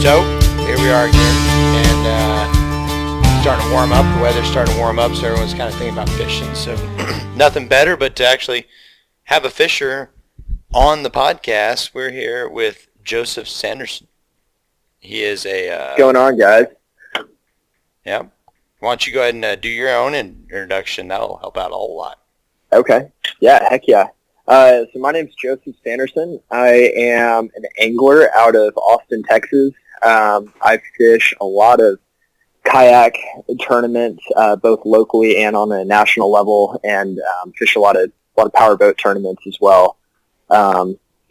So, here we are again, and starting to warm up. The weather's starting to warm up, so everyone's kind of thinking about fishing. So, nothing better but to actually have a fisher on the podcast. We're here with Joseph Sanderson. He is a... What's going on, guys? Yeah. Why don't you go ahead and do your own introduction? That'll help out a whole lot. Okay. Yeah, heck yeah. So my name's Joseph Sanderson. I am an angler out of Austin, Texas. I fish a lot of kayak tournaments, both locally and on a national level, and fish a lot of powerboat tournaments as well.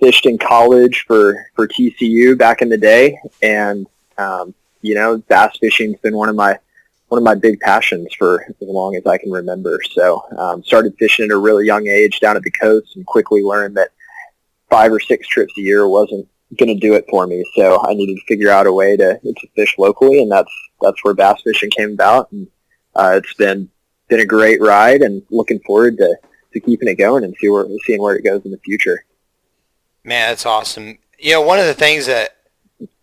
Fished in college for TCU back in the day, and bass fishing's been one of my big passions for as long as I can remember. So started fishing at a really young age down at the coast, and quickly learned that 5 or 6 trips a year wasn't going to do it for me. So I needed to figure out a way to fish locally, and that's where bass fishing came about. And it's been a great ride, and looking forward to keeping it going and seeing where it goes in the future. Man, that's awesome. You know, one of the things that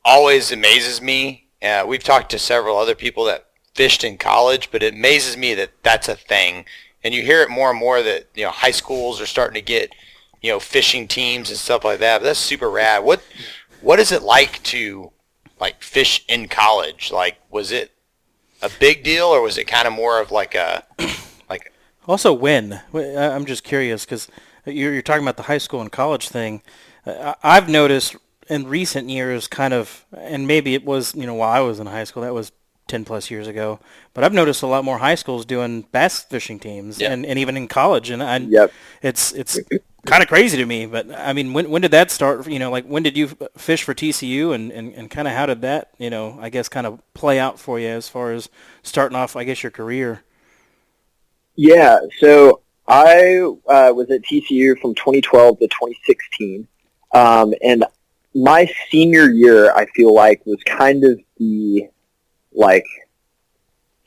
always amazes me, we've talked to several other people that fished in college, but it amazes me that that's a thing. And you hear it more and more that, high schools are starting to get, fishing teams and stuff like that. But that's super rad. What is it like to fish in college? Was it a big deal, or was it kind of more of Also, when? I'm just curious, because you're talking about the high school and college thing. I've noticed in recent years and maybe it was, while I was in high school, that was 10 plus years ago, but I've noticed a lot more high schools doing bass fishing teams, and even in college, and Yep. It's kind of crazy to me. But I mean, when did that start? When did you fish for TCU, and kind of how did that, I guess, kind of play out for you as far as starting off, I guess, your career? Yeah, so I was at TCU from 2012 to 2016, and my senior year, I feel like, was kind of the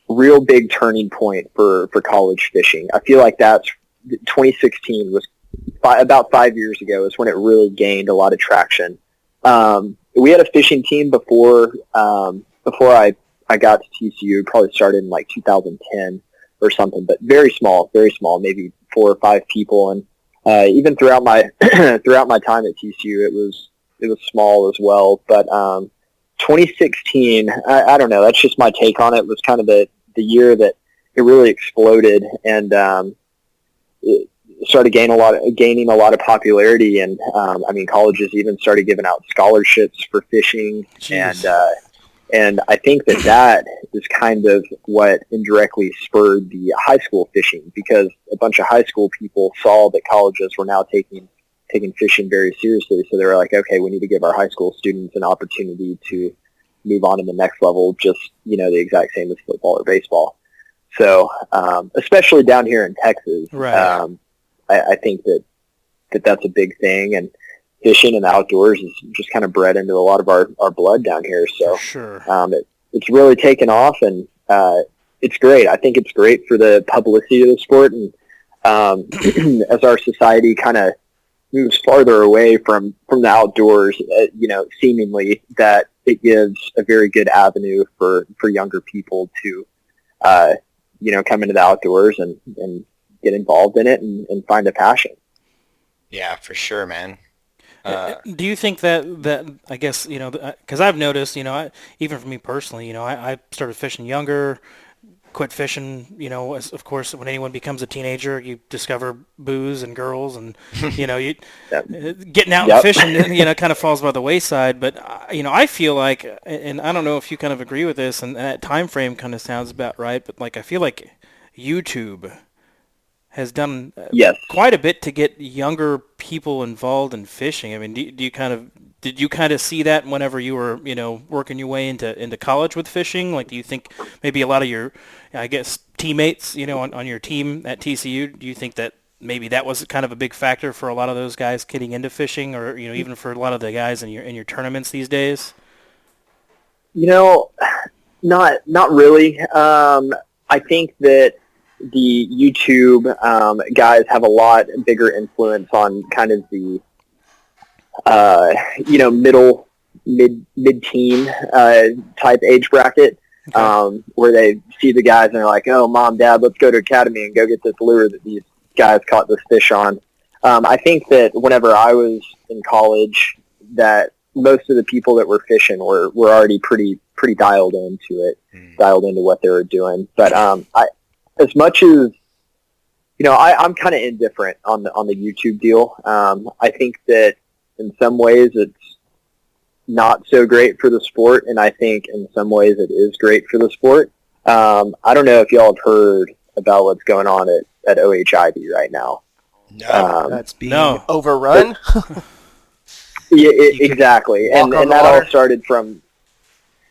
real big turning point for college fishing. I feel like 2016 was about 5 years ago is when it really gained a lot of traction. We had a fishing team before I got to TCU. Probably started in 2010 or something, but very small, maybe 4 or 5 people. And even throughout my time at TCU, it was small as well. But 2016, I don't know. That's just my take on it. Was kind of the year that it really exploded, and it started gaining a lot of popularity. And colleges even started giving out scholarships for fishing. Jeez. And I think that is kind of what indirectly spurred the high school fishing, because a bunch of high school people saw that colleges were now taking fishing very seriously. So they were like, okay, we need to give our high school students an opportunity to move on to the next level, just, the exact same as football or baseball. So, especially down here in Texas, right. I think that's a big thing. And fishing and the outdoors is just kind of bred into a lot of our blood down here. So, sure. It's really taken off, and it's great. I think it's great for the publicity of the sport. And as our society kind of moves farther away from the outdoors, seemingly that it gives a very good avenue for younger people to, come into the outdoors and get involved in it and find a passion. Yeah, for sure, man. Do you think that I guess, because I've noticed, even for me personally, I started fishing younger, quit fishing, of course, when anyone becomes a teenager, you discover booze and girls, and, getting out and fishing, kind of falls by the wayside. But, I feel like, and I don't know if you kind of agree with this, and that time frame kind of sounds about right, but I feel like YouTube has done quite a bit to get younger people involved in fishing. I mean, did you kind of see that whenever you were, working your way into college with fishing? Do you think maybe a lot of your, I guess, teammates, on your team at TCU, do you think that maybe that was kind of a big factor for a lot of those guys getting into fishing, or, even for a lot of the guys in your tournaments these days? Not really. I think that the YouTube guys have a lot bigger influence on kind of the middle mid-teen type age bracket, where they see the guys and they're like, oh, mom, dad, let's go to academy and go get this lure that these guys caught this fish on. I think that whenever I was in college, that most of the people that were fishing were already pretty dialed into it, dialed into what they were doing. But as much as I'm kind of indifferent on the YouTube deal. I think that in some ways it's not so great for the sport, and I think in some ways it is great for the sport. I don't know if y'all have heard about what's going on at OHIV right now. No. That's being overrun. Yeah, exactly. And that all started from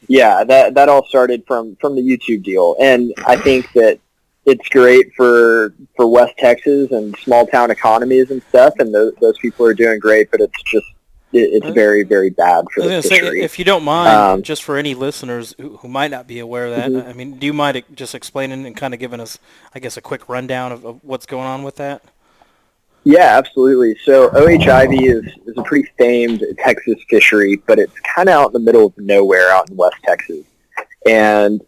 that all started from the YouTube deal. And I think that it's great for West Texas and small town economies and stuff, and those people are doing great, but it's very, very bad for the fishery. If you don't mind, just for any listeners who might not be aware of that, Mm-hmm. I mean, do you mind just explaining and kind of giving us, I guess, a quick rundown of what's going on with that? Yeah, absolutely. So OHIV is a pretty famed Texas fishery, but it's kind of out in the middle of nowhere out in West Texas. And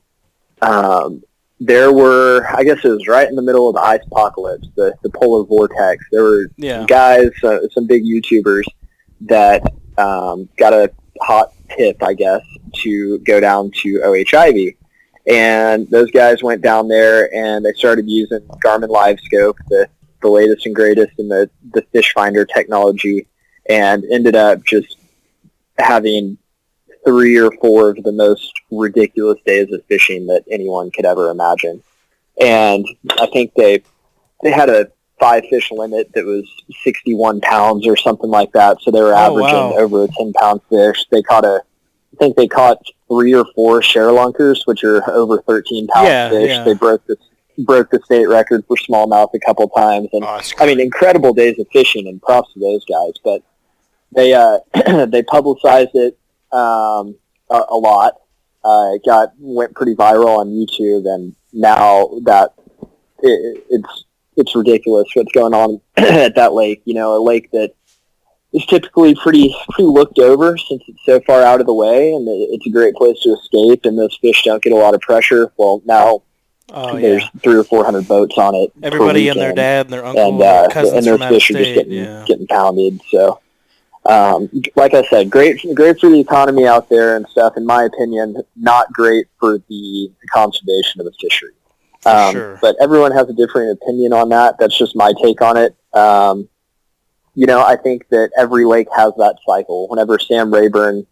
there were, I guess it was right in the middle of the ice apocalypse, the polar vortex. There were some guys, some big YouTubers that got a hot tip, I guess, to go down to OHIV. And those guys went down there and they started using Garmin Live Scope, the latest and greatest in the fish finder technology, and ended up just having 3 or 4 of the most ridiculous days of fishing that anyone could ever imagine. And I think they had a 5-fish limit that was 61 pounds or something like that. So they were averaging over a 10-pound fish. I think they caught 3 or 4 share lunkers, which are over 13-pound fish. Yeah. They broke the state record for smallmouth a couple times. And I mean, incredible days of fishing, and props to those guys. But they they publicized it a lot. It went pretty viral on YouTube, and now that it's ridiculous what's going on at that lake. A lake that is typically pretty looked over since it's so far out of the way, and it's a great place to escape, and those fish don't get a lot of pressure. Well, now there's 300 or 400 boats on it. Everybody and their dad and their uncle and their cousins and those from out of fish are just state. getting pounded. So, like I said, great for the economy out there and stuff. In my opinion, not great for the conservation of the fishery. Sure. But everyone has a different opinion on that. That's just my take on it. I think that every lake has that cycle. Whenever Sam Rayburn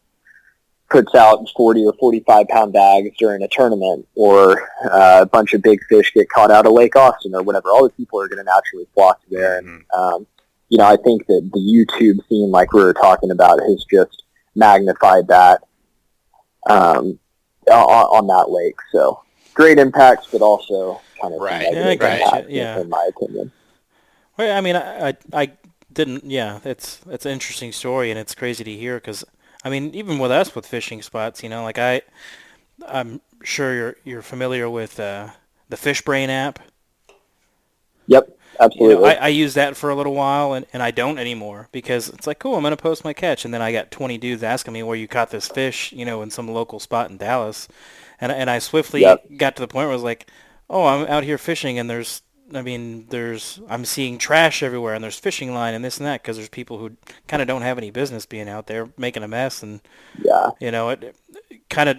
puts out 40 or 45-pound bags during a tournament, or a bunch of big fish get caught out of Lake Austin, or whatever, all the people are going to naturally flock to there. And, I think that the YouTube scene, like we were talking about, has just magnified that on that lake. So great impacts, but also kind of negative impacts, in my opinion. Well, I mean, I didn't. Yeah, it's an interesting story, and it's crazy to hear because, I mean, even with us with fishing spots, like I'm sure you're familiar with the FishBrain app. Yep, absolutely. I used that for a little while, and I don't anymore because it's like, cool, I'm going to post my catch, and then I got 20 dudes asking me where you caught this fish, in some local spot in Dallas, and I swiftly got to the point where I was like, oh, I'm out here fishing, and I'm seeing trash everywhere, and there's fishing line and this and that, because there's people who kind of don't have any business being out there making a mess, and it kind of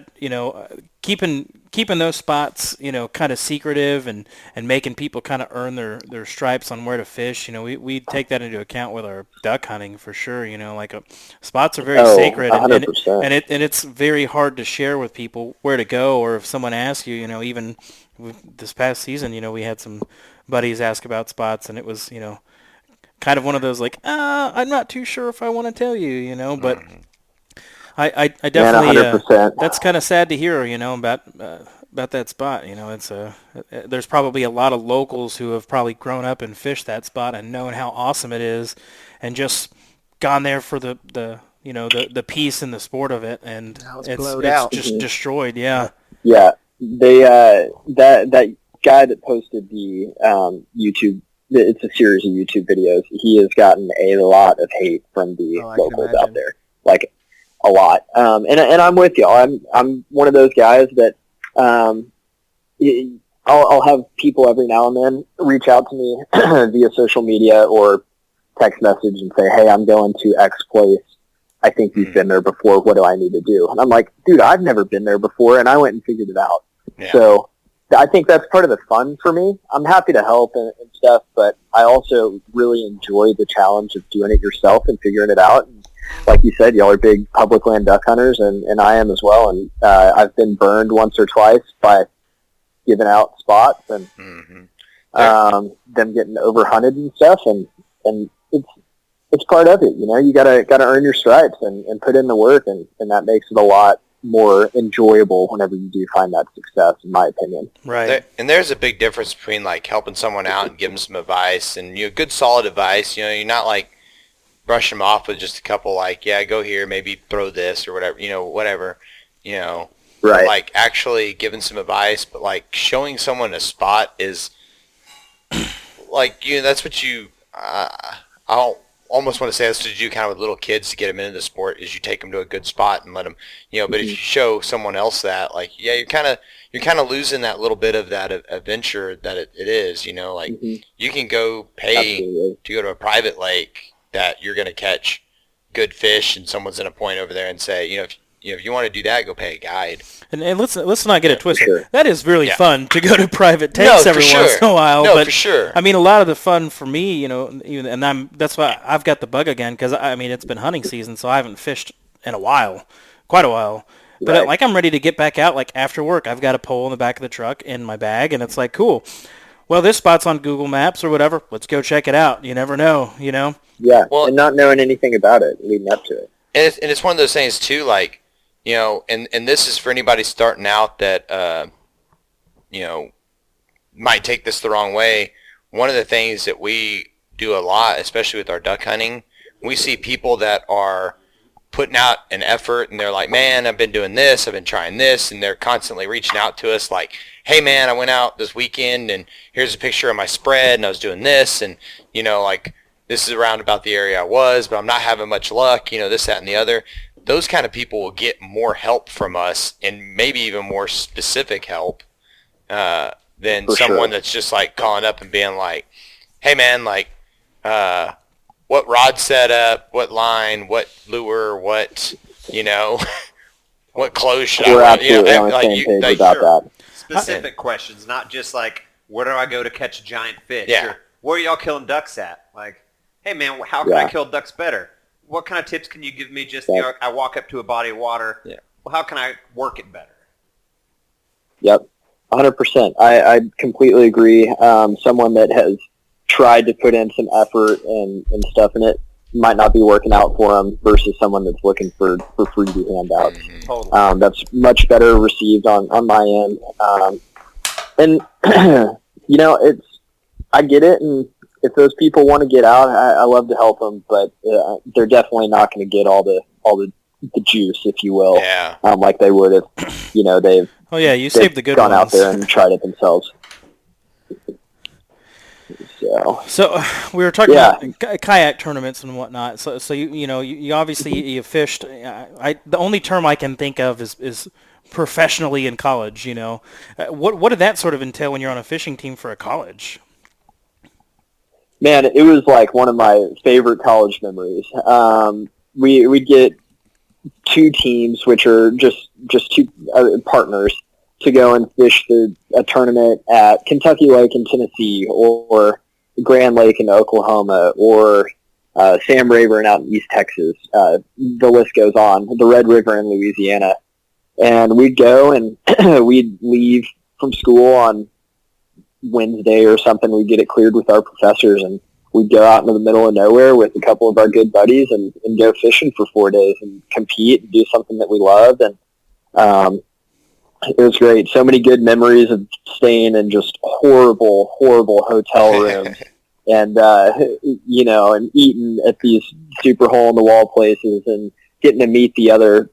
keeping those spots kind of secretive and making people kind of earn their stripes on where to fish. We take that into account with our duck hunting for sure. Spots are very sacred, 100%. and it's very hard to share with people where to go, or if someone asks you, even this past season, we had some buddies ask about spots, and it was, kind of one of those like, I'm not too sure if I want to tell you, but I definitely, 100%. That's kind of sad to hear, about that spot. It's there's probably a lot of locals who have probably grown up and fished that spot and known how awesome it is, and just gone there for the peace and the sport of it, and it's just destroyed. Yeah. Yeah. They that guy that posted the YouTube, it's a series of YouTube videos. He has gotten a lot of hate from the locals out there. Like, a lot. And I'm with you. I'm one of those guys that I'll have people every now and then reach out to me via social media or text message and say, hey, I'm going to X place. I think you've been there before. What do I need to do? And I'm like, dude, I've never been there before, and I went and figured it out. Yeah. So I think that's part of the fun for me. I'm happy to help and stuff, but I also really enjoy the challenge of doing it yourself and figuring it out. And like you said, y'all are big public land duck hunters, and I am as well. And I've been burned once or twice by giving out spots and them getting overhunted and stuff. And it's part of it, you know. You gotta earn your stripes and put in the work, and that makes it a lot more enjoyable whenever you do find that success, in my opinion. Right. And there's a big difference between like helping someone out and giving them some advice, and good solid advice. You're not like brushing them off with just a couple like, yeah, go here, maybe throw this or whatever, whatever. Right. Like actually giving some advice, but like showing someone a spot is like that's what you. I'll almost want to say that's what you do kind of with little kids to get them into the sport, is you take them to a good spot and let them, but if you show someone else that, like, yeah, you're kind of losing that little bit of that adventure that it is, like you can go pay to go to a private lake that you're going to catch good fish, and someone's going to point over there and say, if you want to do that, go pay a guide. And let's not get it twisted. Sure. That is really fun to go to private takes every once in a while. No, but, for sure. I mean, a lot of the fun for me, and that's why I've got the bug again, because I mean it's been hunting season, so I haven't fished in quite a while. But like I'm ready to get back out. Like after work, I've got a pole in the back of the truck in my bag, and it's like cool. Well, this spot's on Google Maps or whatever. Let's go check it out. You never know, Yeah. Well, and not knowing anything about it leading up to it. And it's one of those things too, like. And this is for anybody starting out that, might take this the wrong way. One of the things that we do a lot, especially with our duck hunting, we see people that are putting out an effort and they're like, man, I've been doing this, I've been trying this, and they're constantly reaching out to us like, hey man, I went out this weekend and here's a picture of my spread and I was doing this, and, like, this is around about the area I was, but I'm not having much luck, this, that, and the other. Those kind of people will get more help from us, and maybe even more specific help than someone that's just like calling up and being like, hey man, like, what rod setup, what line, what lure, what, what clothes should We're I absolutely on the same page about that. Specific questions, not just like, where do I go to catch a giant fish? Yeah. Or where are y'all killing ducks at? Like, hey man, how can I kill ducks better? What kind of tips can you give me? Just, I walk up to a body of water. Yeah. Well, how can I work it better? Yep, 100%. I completely agree. Someone that has tried to put in some effort and stuff in it might not be working out for them versus someone that's looking for freebie handouts. Totally. That's much better received on my end. And, I get it, and if those people want to get out, I love to help them, but they're definitely not going to get all the juice, if you will, like they would if they've. Oh yeah, you saved the good gone ones. out there and tried it themselves. So we were talking about kayak tournaments and whatnot. So you obviously you fished. The only term I can think of is professionally in college. What did that sort of entail when you're on a fishing team for a college? Man, it was like one of my favorite college memories. We'd get two teams, which are just two partners, to go and fish a tournament at Kentucky Lake in Tennessee, or Grand Lake in Oklahoma, or Sam Rayburn out in East Texas. The list goes on. The Red River in Louisiana. And we'd go and we'd leave from school on Wednesday or something. We'd get it cleared with our professors, and we'd go out into the middle of nowhere with a couple of our good buddies and go fishing for 4 days and compete and do something that we loved. And it was great. So many good memories of staying in just horrible hotel rooms and and eating at these super hole in the wall places and getting to meet the other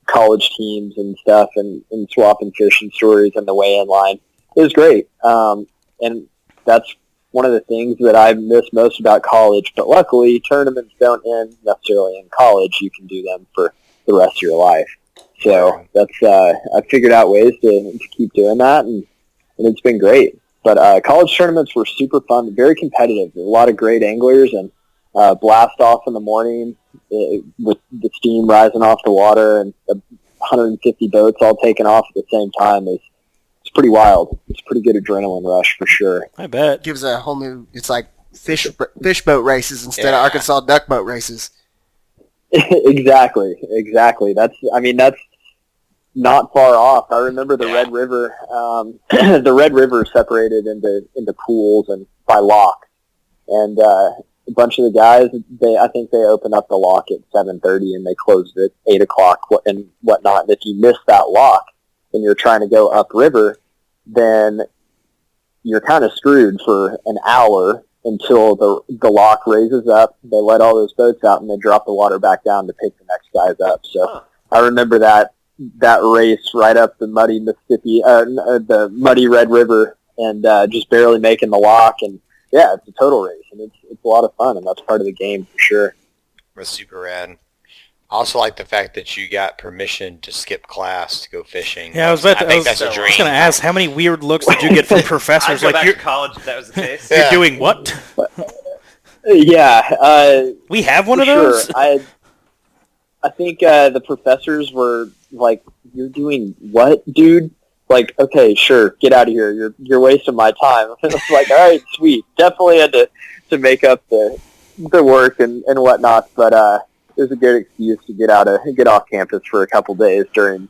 college teams and stuff and swapping fishing stories in the weigh-in line. It was great. And that's one of the things that I miss most about college. But luckily, tournaments don't end necessarily in college. You can do them for the rest of your life. So that's I figured out ways to keep doing that, and it's been great. But college tournaments were super fun, very competitive. A lot of great anglers, and blast off in the morning with the steam rising off the water and 150 boats all taking off at the same time is it's pretty wild. It's a pretty good adrenaline rush for sure. I bet. Gives a whole new. It's like fish boat races instead of Arkansas duck boat races. Exactly. That's not far off. I remember the Red River. The Red River separated into pools and by locks, and a bunch of the guys. I think they opened up the lock at 7:30 and they closed it at 8:00 and whatnot. And if you miss that lock and you're trying to go upriver, then you're kind of screwed for an hour until the lock raises up. They let all those boats out and they drop the water back down to pick the next guys up. So I remember that race right up the muddy Mississippi, the muddy Red River, and just barely making the lock. And yeah, it's a total race, and it's a lot of fun, and that's part of the game for sure. That's super rad. I also like the fact that you got permission to skip class to go fishing. Yeah, I think that's a dream. I was going to ask, how many weird looks did you get from professors? I'd go like back you're to college if that was the case. You're doing what? Yeah, we have one of sure. those. I think the professors were like, "You're doing what, dude?" Like, okay, sure, get out of here. You're wasting my time. I was like, all right, sweet. Definitely had to make up the work and whatnot, but it was a good excuse to get off campus for a couple days during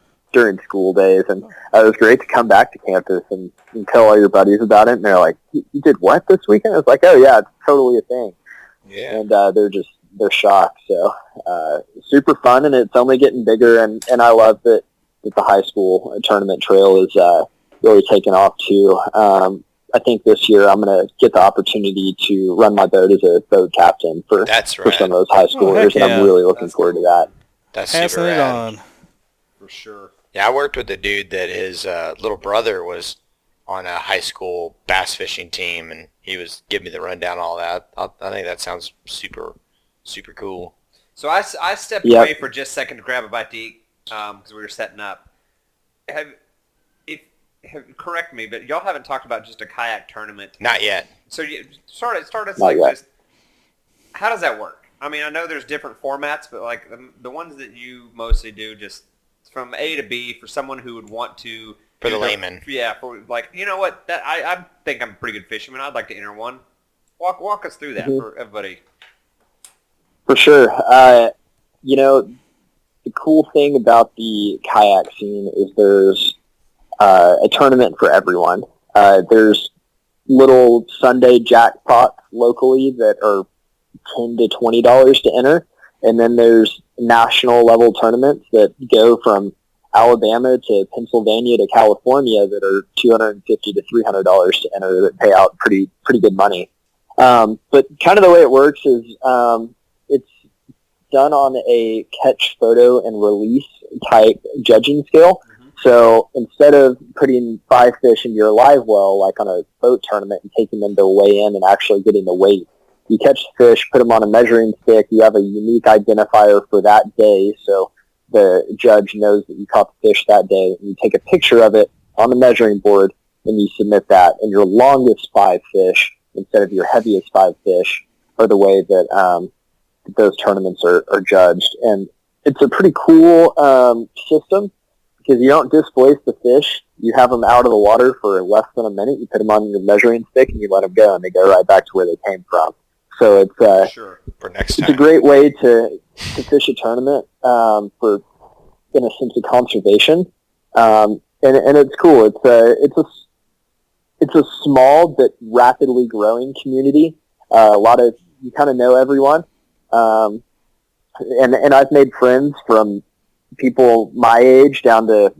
school days, and it was great to come back to campus and tell all your buddies about it. And they're like, "You did what this weekend?" I was like, "Oh yeah, it's totally a thing." Yeah. And they're shocked. So super fun, and it's only getting bigger. And I love that the high school tournament trail is really taking off too. I think this year I'm going to get the opportunity to run my boat as a boat captain for some of those high schoolers, and I'm really looking forward to that. That's super rad. On. For sure. Yeah, I worked with a dude that his little brother was on a high school bass fishing team, and he was giving me the rundown on all that. I think that sounds super, super cool. So I stepped away for just a second to grab a bite to eat because we were setting up. Correct me, but y'all haven't talked about just a kayak tournament. Not yet. So you start us like just how does that work? I mean, I know there's different formats, but like the ones that you mostly do, just from A to B for someone who would want to. For the layman. Yeah, for like, you know what? That I think I'm a pretty good fisherman. I'd like to enter one. Walk us through that for everybody. For sure. The cool thing about the kayak scene is there's a tournament for everyone. There's little Sunday jackpots locally that are $10 to $20 to enter, and then there's national level tournaments that go from Alabama to Pennsylvania to California that are $250 to $300 to enter that pay out pretty good money. But kind of the way it works is it's done on a catch, photo, and release type judging scale. So instead of putting 5 fish into your live well, like on a boat tournament, and taking them to weigh in and actually getting the weight, you catch the fish, put them on a measuring stick. You have a unique identifier for that day, so the judge knows that you caught the fish that day. And you take a picture of it on the measuring board, and you submit that. And your longest 5 fish, instead of your heaviest 5 fish, are the way that those tournaments are judged. And it's a pretty cool system, because you don't displace the fish. You have them out of the water for less than a minute. You put them on your measuring stick, and you let them go, and they go right back to where they came from. So it's for next time. It's a great way to fish a tournament for, in a sense, of conservation, and it's cool. It's a small but rapidly growing community. A lot of you kind of know everyone, and I've made friends from people my age down to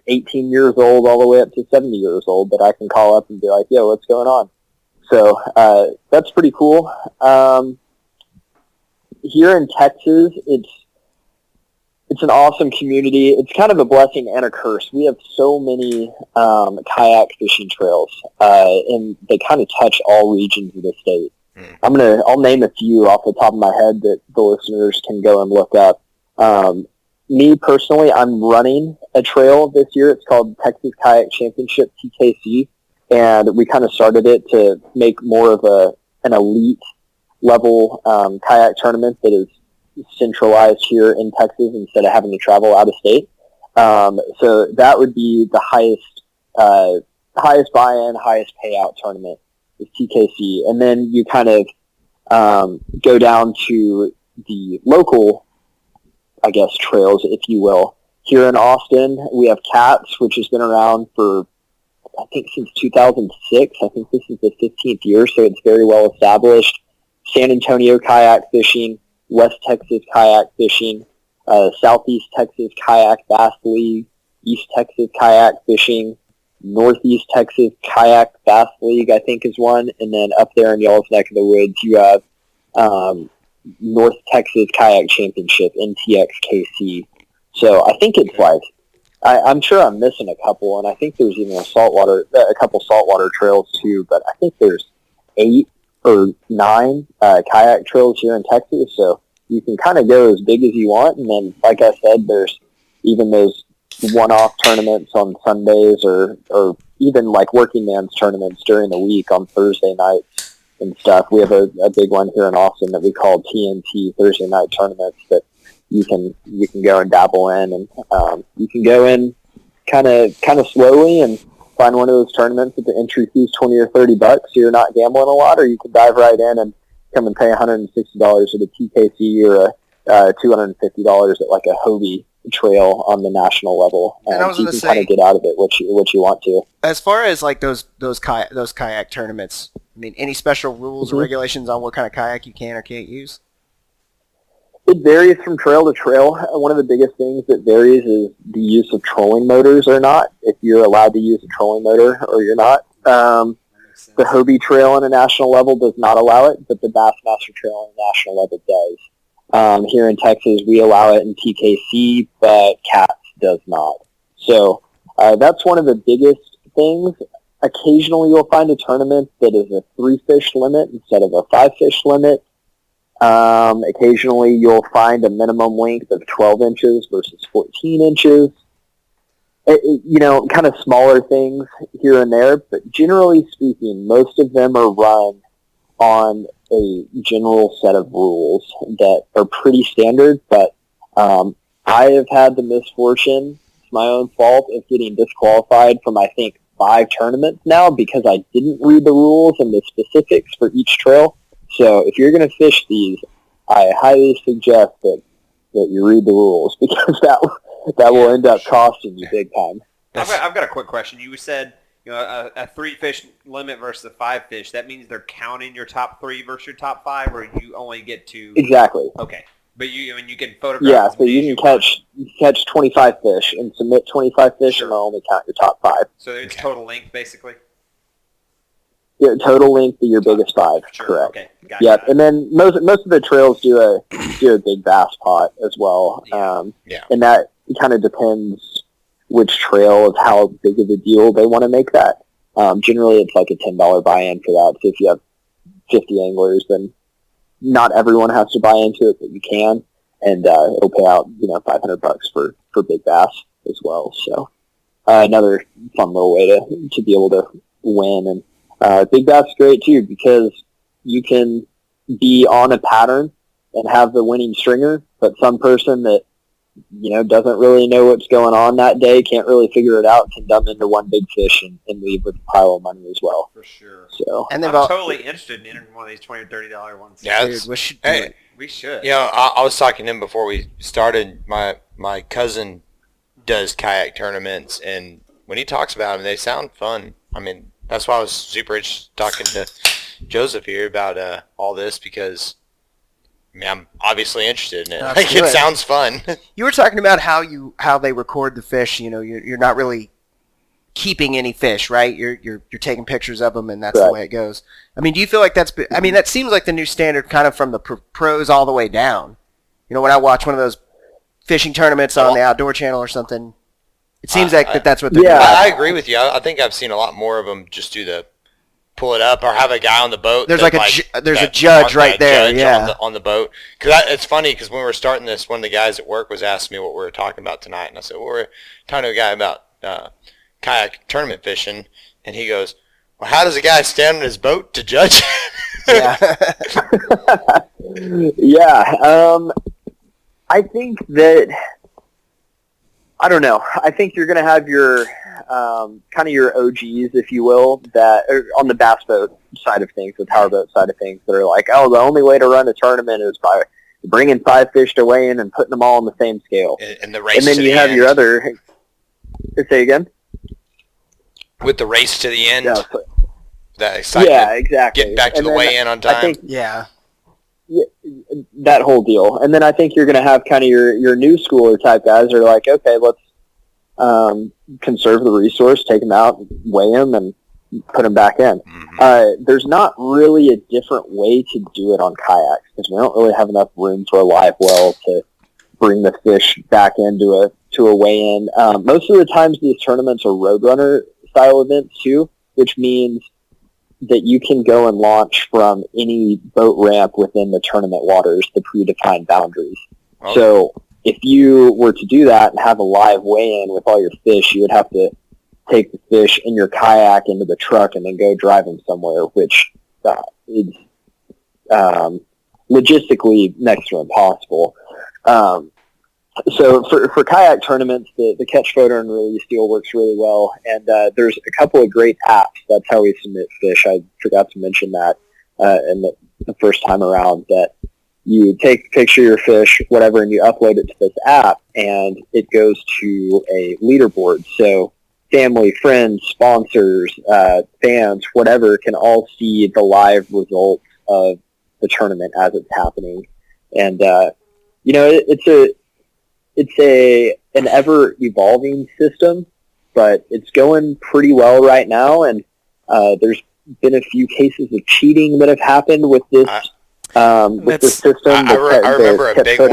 18 years old all the way up to 70 years old that I can call up and be like, yo, what's going on? So that's pretty cool. Here in Texas, it's an awesome community. It's kind of a blessing and a curse. We have so many kayak fishing trails, and they kind of touch all regions of the state. I'll name a few off the top of my head that the listeners can go and look up. me personally, I'm running a trail this year. It's called Texas Kayak Championship, TKC, and we kind of started it to make more of an elite level kayak tournament that is centralized here in Texas instead of having to travel out of state. So that would be the highest buy-in, highest payout tournament is TKC, and then you kind of go down to the local, I guess, trails, if you will. Here in Austin, we have CATS, which has been around for, I think, since 2006. I think this is the 15th year, so it's very well established. San Antonio kayak fishing, West Texas kayak fishing, Southeast Texas Kayak Bass League, East Texas kayak fishing, Northeast Texas Kayak Bass League, I think, is one, and then up there in y'all's neck of the woods, you have North Texas Kayak Championship, NTXKC. So I think it's like, I'm sure I'm missing a couple, and I think there's even a couple saltwater trails too, but I think there's 8 or 9 kayak trails here in Texas, so you can kind of go as big as you want, and then, like I said, there's even those one-off tournaments on Sundays or even like working man's tournaments during the week on Thursday nights and stuff. We have a big one here in Austin that we call TNT, Thursday night tournaments, that you can go and dabble in, and you can go in kind of slowly and find one of those tournaments at the entry fees $20 or $30, so you're not gambling a lot, or you can dive right in and come and pay $160 at a TKC or $250 at like a Hobie trail on the national level. And I was you going to can kind say, of get out of it what you want to. as far as like those kayak tournaments, I mean, any special rules or regulations on what kind of kayak you can or can't use? It varies from trail to trail. One of the biggest things that varies is the use of trolling motors or not, if you're allowed to use a trolling motor or you're not. The Hobie Trail on a national level does not allow it, but the Bassmaster Trail on a national level does. Here in Texas, we allow it in TKC, but CATS does not. So that's one of the biggest things. Occasionally, you'll find a tournament that is a 3-fish limit instead of a 5-fish limit. Occasionally, you'll find a minimum length of 12 inches versus 14 inches. Kind of smaller things here and there, but generally speaking, most of them are run on a general set of rules that are pretty standard, but I have had the misfortune, it's my own fault, of getting disqualified from, I think, 5 tournaments now because I didn't read the rules and the specifics for each trail. So if you're going to fish these, I highly suggest that you read the rules, because that will end up costing you big time. I've got a quick question. You said a 3-fish limit versus a 5-fish. That means they're counting your top 3 versus your top 5, or you only get to exactly. Okay, but you can photograph. Yeah, so you can catch 25 fish and submit 25 fish, and they'll only count your top 5. So it's total length, basically. Yeah, total length of your biggest 5. Sure. Correct. Okay. Gotcha. Yeah, and then most of the trails do a big bass pot as well. And that kind of depends which trail of how big of a deal they want to make that. Generally, it's like a $10 buy-in for that. So if you have 50 anglers, then not everyone has to buy into it, but you can, and it'll pay out $500 for big bass as well. So another fun little way to be able to win. And big bass is great too, because you can be on a pattern and have the winning stringer, but some person that doesn't really know what's going on that day, can't really figure it out, can dump into one big fish and leave with a pile of money as well. For sure. So, and I'm totally interested in entering one of these $20 or $30 ones. Yeah, dude, we should do it. We should. I was talking to him before we started. My cousin does kayak tournaments, and when he talks about them, they sound fun. I mean, that's why I was super interested talking to Joseph here about all this, because I'm obviously interested in it. It sounds fun. You were talking about how they record the fish. You're not really keeping any fish, right? You're taking pictures of them, and that's the way it goes. I mean, do you feel like that seems like the new standard, kind of from the pros all the way down. When I watch one of those fishing tournaments on the Outdoor Channel or something, it seems like that's what they're doing. I agree with you. I think I've seen a lot more of them just do the pull it up, or have a guy on the boat. There's that, there's a judge right there. Judge on the boat. Because it's funny because when we were starting this, one of the guys at work was asking me what we were talking about tonight, and I said, well, we're talking to a guy about kayak tournament fishing, and he goes, well, how does a guy stand on his boat to judge? Yeah. Yeah. I think that, I don't know. I think you're going to have your kind of your OGs, if you will, that are on the bass boat side of things, the powerboat side of things, that are like, oh, the only way to run a tournament is by bringing 5 fish to weigh in and putting them all on the same scale. And the race. And then you have your other. Say again. With the race to the end. Yeah, so, that excitement. Yeah, exactly. Getting back to the weigh-in on time. I think, yeah, that whole deal. And then I think you're going to have kind of your new schooler type guys are like, okay, let's conserve the resource, take them out, weigh them, and put them back in. Mm-hmm. There's not really a different way to do it on kayaks because we don't really have enough room for a live well to bring the fish back into a weigh-in. Most of the times these tournaments are roadrunner style events too, which means that you can go and launch from any boat ramp within the tournament waters, the predefined boundaries. Okay. So if you were to do that and have a live weigh-in with all your fish, you would have to take the fish in your kayak into the truck and then go drive them somewhere, which is logistically next to impossible. So for kayak tournaments, the catch, photo, and release deal works really well, and there's a couple of great apps. That's how we submit fish. I forgot to mention that in the first time around, that you take a picture of your fish, whatever, and you upload it to this app, and it goes to a leaderboard. So family, friends, sponsors, fans, whatever, can all see the live results of the tournament as it's happening. And, it's an ever evolving system, but it's going pretty well right now. And there's been a few cases of cheating that have happened with this this system. I remember a big one.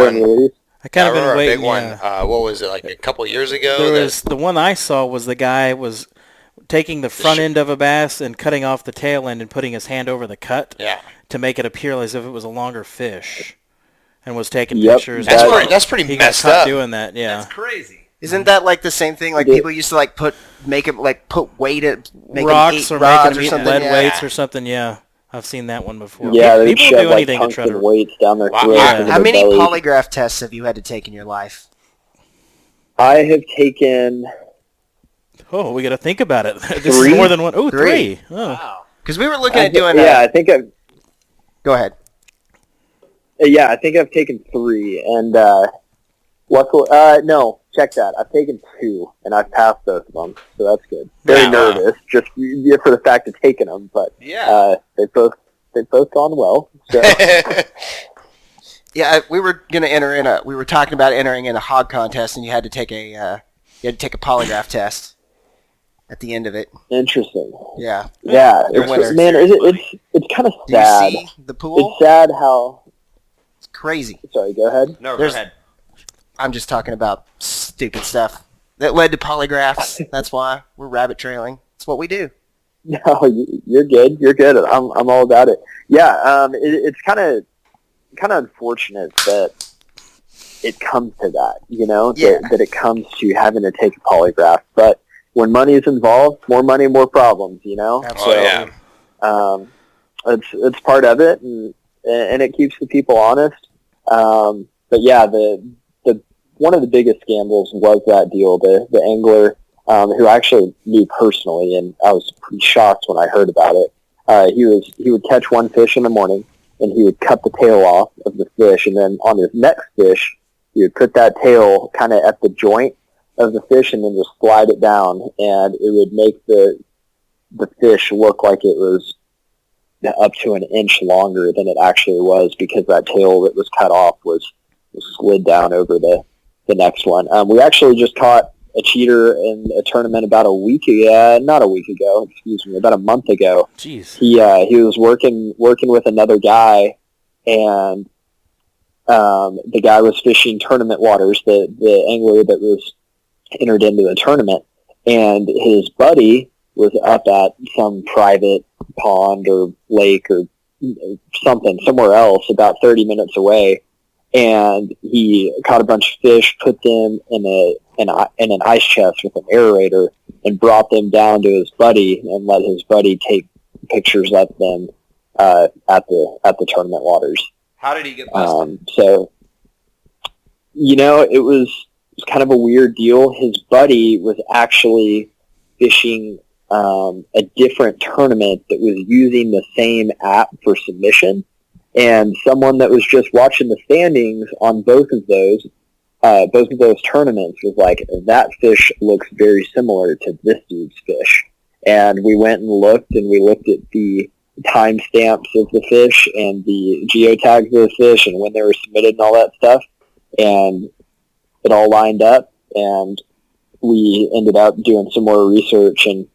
I remember a big one. What was it, like a couple years ago? The one I saw was the guy was taking the front end of a bass and cutting off the tail end and putting his hand over the cut to make it appear as if it was a longer fish. And was taking pictures. That's pretty messed up. Doing that, yeah. That's crazy. Isn't that like the same thing? Like people used to put weight at rocks or rods or something, lead weights or something. Yeah, I've seen that one before. Yeah, they people shove do anything to try to weights down their throat. How many polygraph tests have you had to take in your life? I have taken. Oh, we got to think about it. This 3? is more than one. Oh, 3. 3. Oh. Wow. Because we were looking at doing. I think I've. Go ahead. Yeah, I think I've taken 3, and luckily, no, check that. I've taken 2, and I've passed both of them, so that's good. Very nervous, just for the fact of taking them, but they've both gone well. So. Yeah, we were gonna we were talking about entering in a hog contest, and you had to take a polygraph test at the end of it. Interesting. Yeah. Yeah, it's kind of sad. Do you see the pool? It's sad how. Crazy. Sorry, go ahead. No, go ahead. I'm just talking about stupid stuff that led to polygraphs. That's why we're rabbit trailing. It's what we do. No, you're good. You're good. I'm all about it. Yeah, it's kind of unfortunate that it comes to that. That it comes to having to take a polygraph. But when money is involved, more money, more problems. Absolutely. So, it's part of it, and it keeps the people honest. But yeah, the one of the biggest scandals was that deal. The angler, who I actually knew personally, and I was pretty shocked when I heard about it. He would catch one fish in the morning, and he would cut the tail off of the fish, and then on his next fish, he would put that tail kind of at the joint of the fish, and then just slide it down, and it would make the fish look like it was up to an inch longer than it actually was, because that tail that was cut off was slid down over the next one. We actually just caught a cheater in a tournament about a month ago. Jeez. He was working with another guy, and the guy was fishing tournament waters, the angler that was entered into the tournament, and his buddy was up at some private pond or lake or something somewhere else about 30 minutes away, and he caught a bunch of fish, put them in an ice chest with an aerator, and brought them down to his buddy and let his buddy take pictures of them at the tournament waters. How did he get busted? So, it was kind of a weird deal. His buddy was actually fishing a different tournament that was using the same app for submission, and someone that was just watching the standings on both of those tournaments was like, that fish looks very similar to this dude's fish. And we went and looked at the timestamps of the fish and the geotags of the fish and when they were submitted and all that stuff, and it all lined up, and we ended up doing some more research and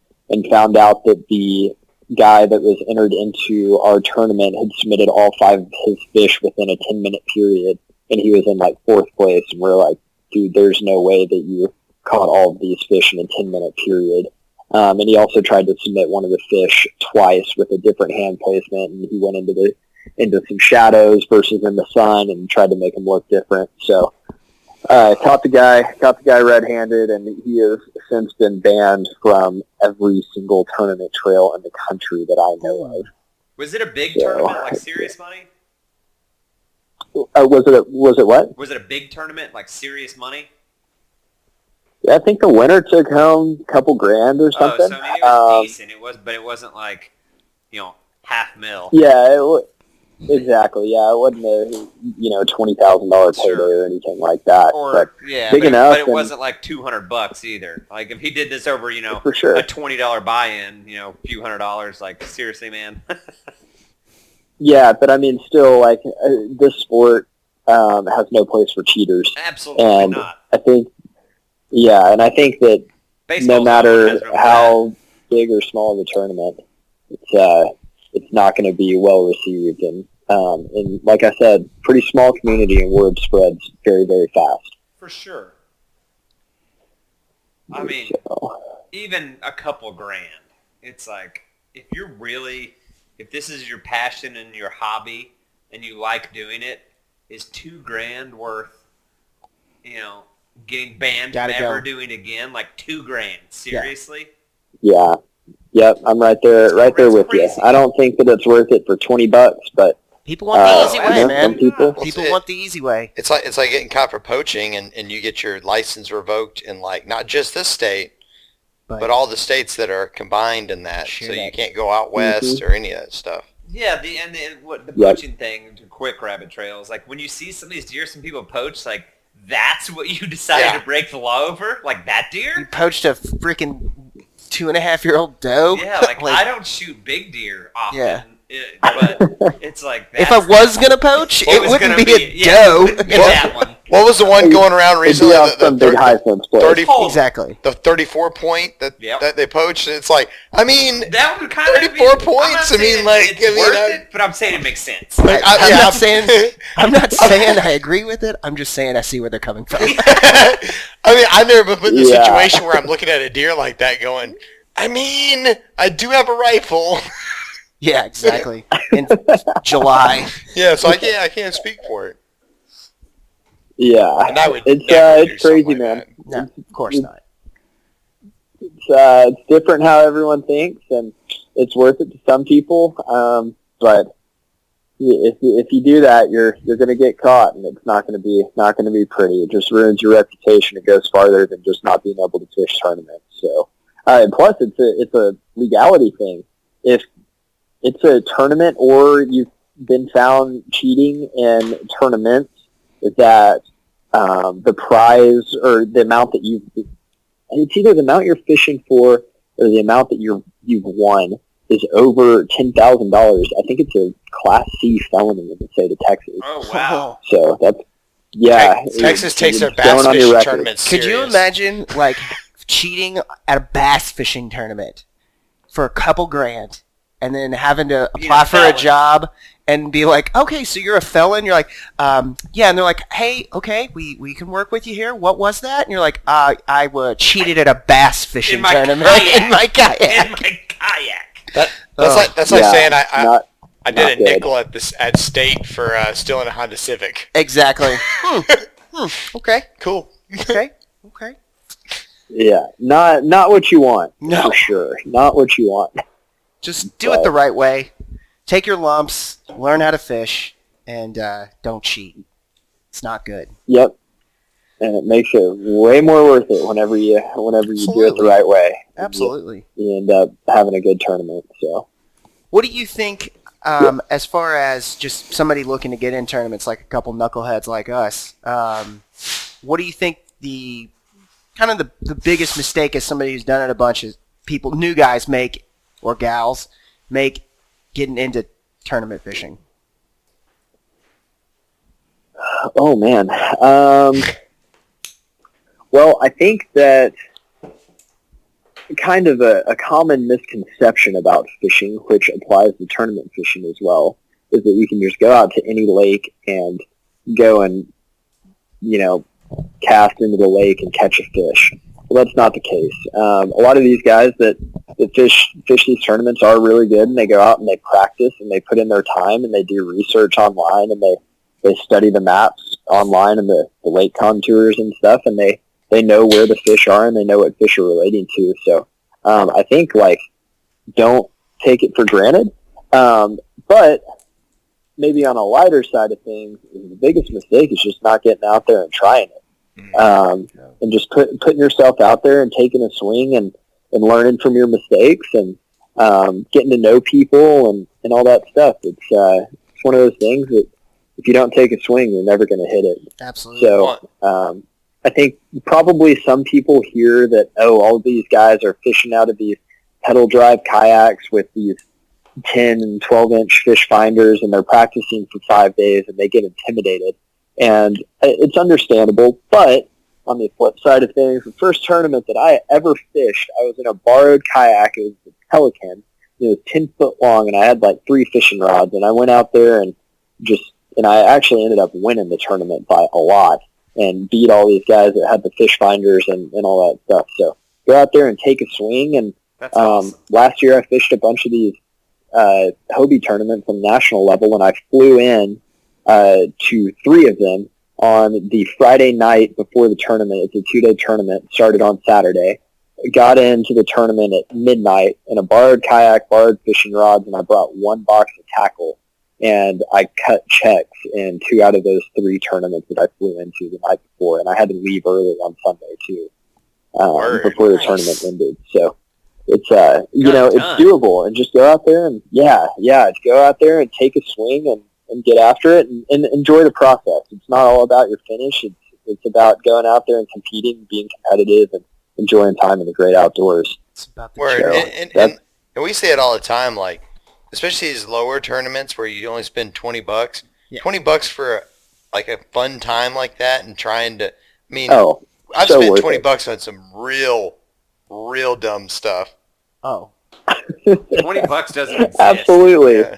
found out that the guy that was entered into our tournament had submitted all 5 of his fish within a 10-minute period, and he was in like 4th place, and we're like, dude, there's no way that you caught all of these fish in a 10-minute period. And he also tried to submit one of the fish twice with a different hand placement, and he went into some shadows versus in the sun and tried to make him look different. So caught the guy red-handed, and he has since been banned from every single tournament trail in the country that I know of. Was it a big tournament, like serious money? Was it what? Was it a big tournament, like serious money? Yeah, I think the winner took home a couple grand or something. Oh, so I mean, it was decent. But it wasn't like, $500,000. Yeah, exactly. Yeah, it wasn't a $20,000 payday or anything like that. Big enough. But it wasn't like $200 either. Like if he did this over, for sure, a $20 buy-in, a few $100, like seriously, man. Yeah, but I mean, still, like this sport has no place for cheaters. Absolutely not. I think that no matter how big or small of a tournament, it's not going to be well received, and like I said, pretty small community, and word spreads very, very fast. For sure. I mean, even a couple grand. It's like if this is your passion and your hobby, and you like doing it, is $2,000 worth, getting banned from ever doing it again? Like $2,000, seriously? Yeah. Yep, I'm right there with you. I don't think that it's worth it for $20, but people want the easy way, man. Some people want the easy way. It's like getting caught for poaching, and you get your license revoked in like not just this state, but all the states that are combined in that. So you can't go out west or any of that stuff. Yeah, the poaching thing, to quick rabbit trails, like when you see some of these deer some people poach, like that's what you decided to break the law over? Like that deer? You poached a freaking 2.5-year-old doe? Yeah, like I don't shoot big deer often. Yeah. But it's like if I was gonna poach, it wouldn't be a doe. That one. What was the one going around recently? The big high fence place. Exactly. The 34 point that they poached. And it's like, I mean, that would kind 34 points. I mean, like, it's worth it, but I'm saying it makes sense. I'm not saying I agree with it. I'm just saying I see where they're coming from. I mean, I've never been put in a situation where I'm looking at a deer like that, going, I mean, I do have a rifle. Yeah, exactly. In July. Yeah, so I can't speak for it. Yeah, and I would it's crazy, man. No, of course not. It's different how everyone thinks, and it's worth it to some people. But if you do that, you're going to get caught, and it's not going to be pretty. It just ruins your reputation. It goes farther than just not being able to fish tournaments. So, and plus, it's a legality thing. If it's a tournament or you've been found cheating in tournaments, that the prize or the amount that it's either the amount you're fishing for or the amount that you've won is over $10,000. I think it's a Class C felony in the state of Texas. Oh, wow. So that's, Texas takes their bass fishing tournaments serious. Could you imagine, like, cheating at a bass fishing tournament for a couple grand and then having to Being apply a for a felon. job and be like, okay, so you're a felon? You're like, yeah. And they're like, hey, okay, we can work with you here. What was that? And you're like, I cheated at a bass fishing In my tournament kayak. in my kayak. In my kayak. That's like Yeah, saying I not did a not good. nickel at state for stealing a Honda Civic. Exactly. Okay. Cool. Okay. Okay. Yeah, not what you want. No. For sure, not what you want. Just do it the right way. Take your lumps, learn how to fish, and don't cheat. It's not good. Yep. And it makes it way more worth it whenever you do it the Absolutely. right way. Absolutely. You end up having a good tournament. So What do you think, as far as just somebody looking to get in tournaments, like a couple knuckleheads like us? What do you think the biggest mistake as somebody who's done it a bunch of people, new guys make, or gals make, getting into tournament fishing? oh man. Well, I think that kind of a common misconception about fishing, which applies to tournament fishing as well, is that you can just go out to any lake and go and, cast into the lake and catch a fish. Well, that's not the case. A lot of these guys that fish these tournaments are really good, and they go out and they practice and they put in their time and they do research online and they study the maps online and the lake contours and stuff, and they know where the fish are and they know what fish are relating to. So I think, don't take it for granted. But maybe on a lighter side of things, the biggest mistake is just not getting out there and trying it. And just putting yourself out there and taking a swing and learning from your mistakes and getting to know people and all that stuff. It's one of those things that if you don't take a swing, you're never going to hit it. Absolutely. So I think probably some people hear that, all these guys are fishing out of these pedal drive kayaks with these 10 and 12-inch fish finders, and they're practicing for 5 days, and they get intimidated. And it's understandable, but on the flip side of things, the first tournament that I ever fished, I was in a borrowed kayak. It was the Pelican. It was 10 foot long, and I had 3 fishing rods, and I went out there and I actually ended up winning the tournament by a lot and beat all these guys that had the fish finders and all that stuff. So go out there and take a swing. And That's awesome. last year I fished a bunch of these Hobie tournaments on the national level, and I flew in to 3 of them on the Friday night before the tournament. It's a 2-day tournament, started on Saturday. Got into the tournament at midnight in a borrowed kayak, borrowed fishing rods, and I brought 1 box of tackle. And I cut checks in 2 out of those 3 tournaments that I flew into the night before, and I had to leave early on Sunday too, before the tournament ended. So it's it's doable, and just go out there and just go out there and take a swing and get after it and enjoy the process. It's not all about your finish. It's about going out there and competing, being competitive, and enjoying time in the great outdoors. It's about the Word. show. And we say it all the time, especially these lower tournaments where you only spend $20. Yeah. $20 for a fun time like that, and trying to. I've so spent worth $20 on some real dumb stuff. Oh. $20 doesn't exist. Absolutely. Yeah.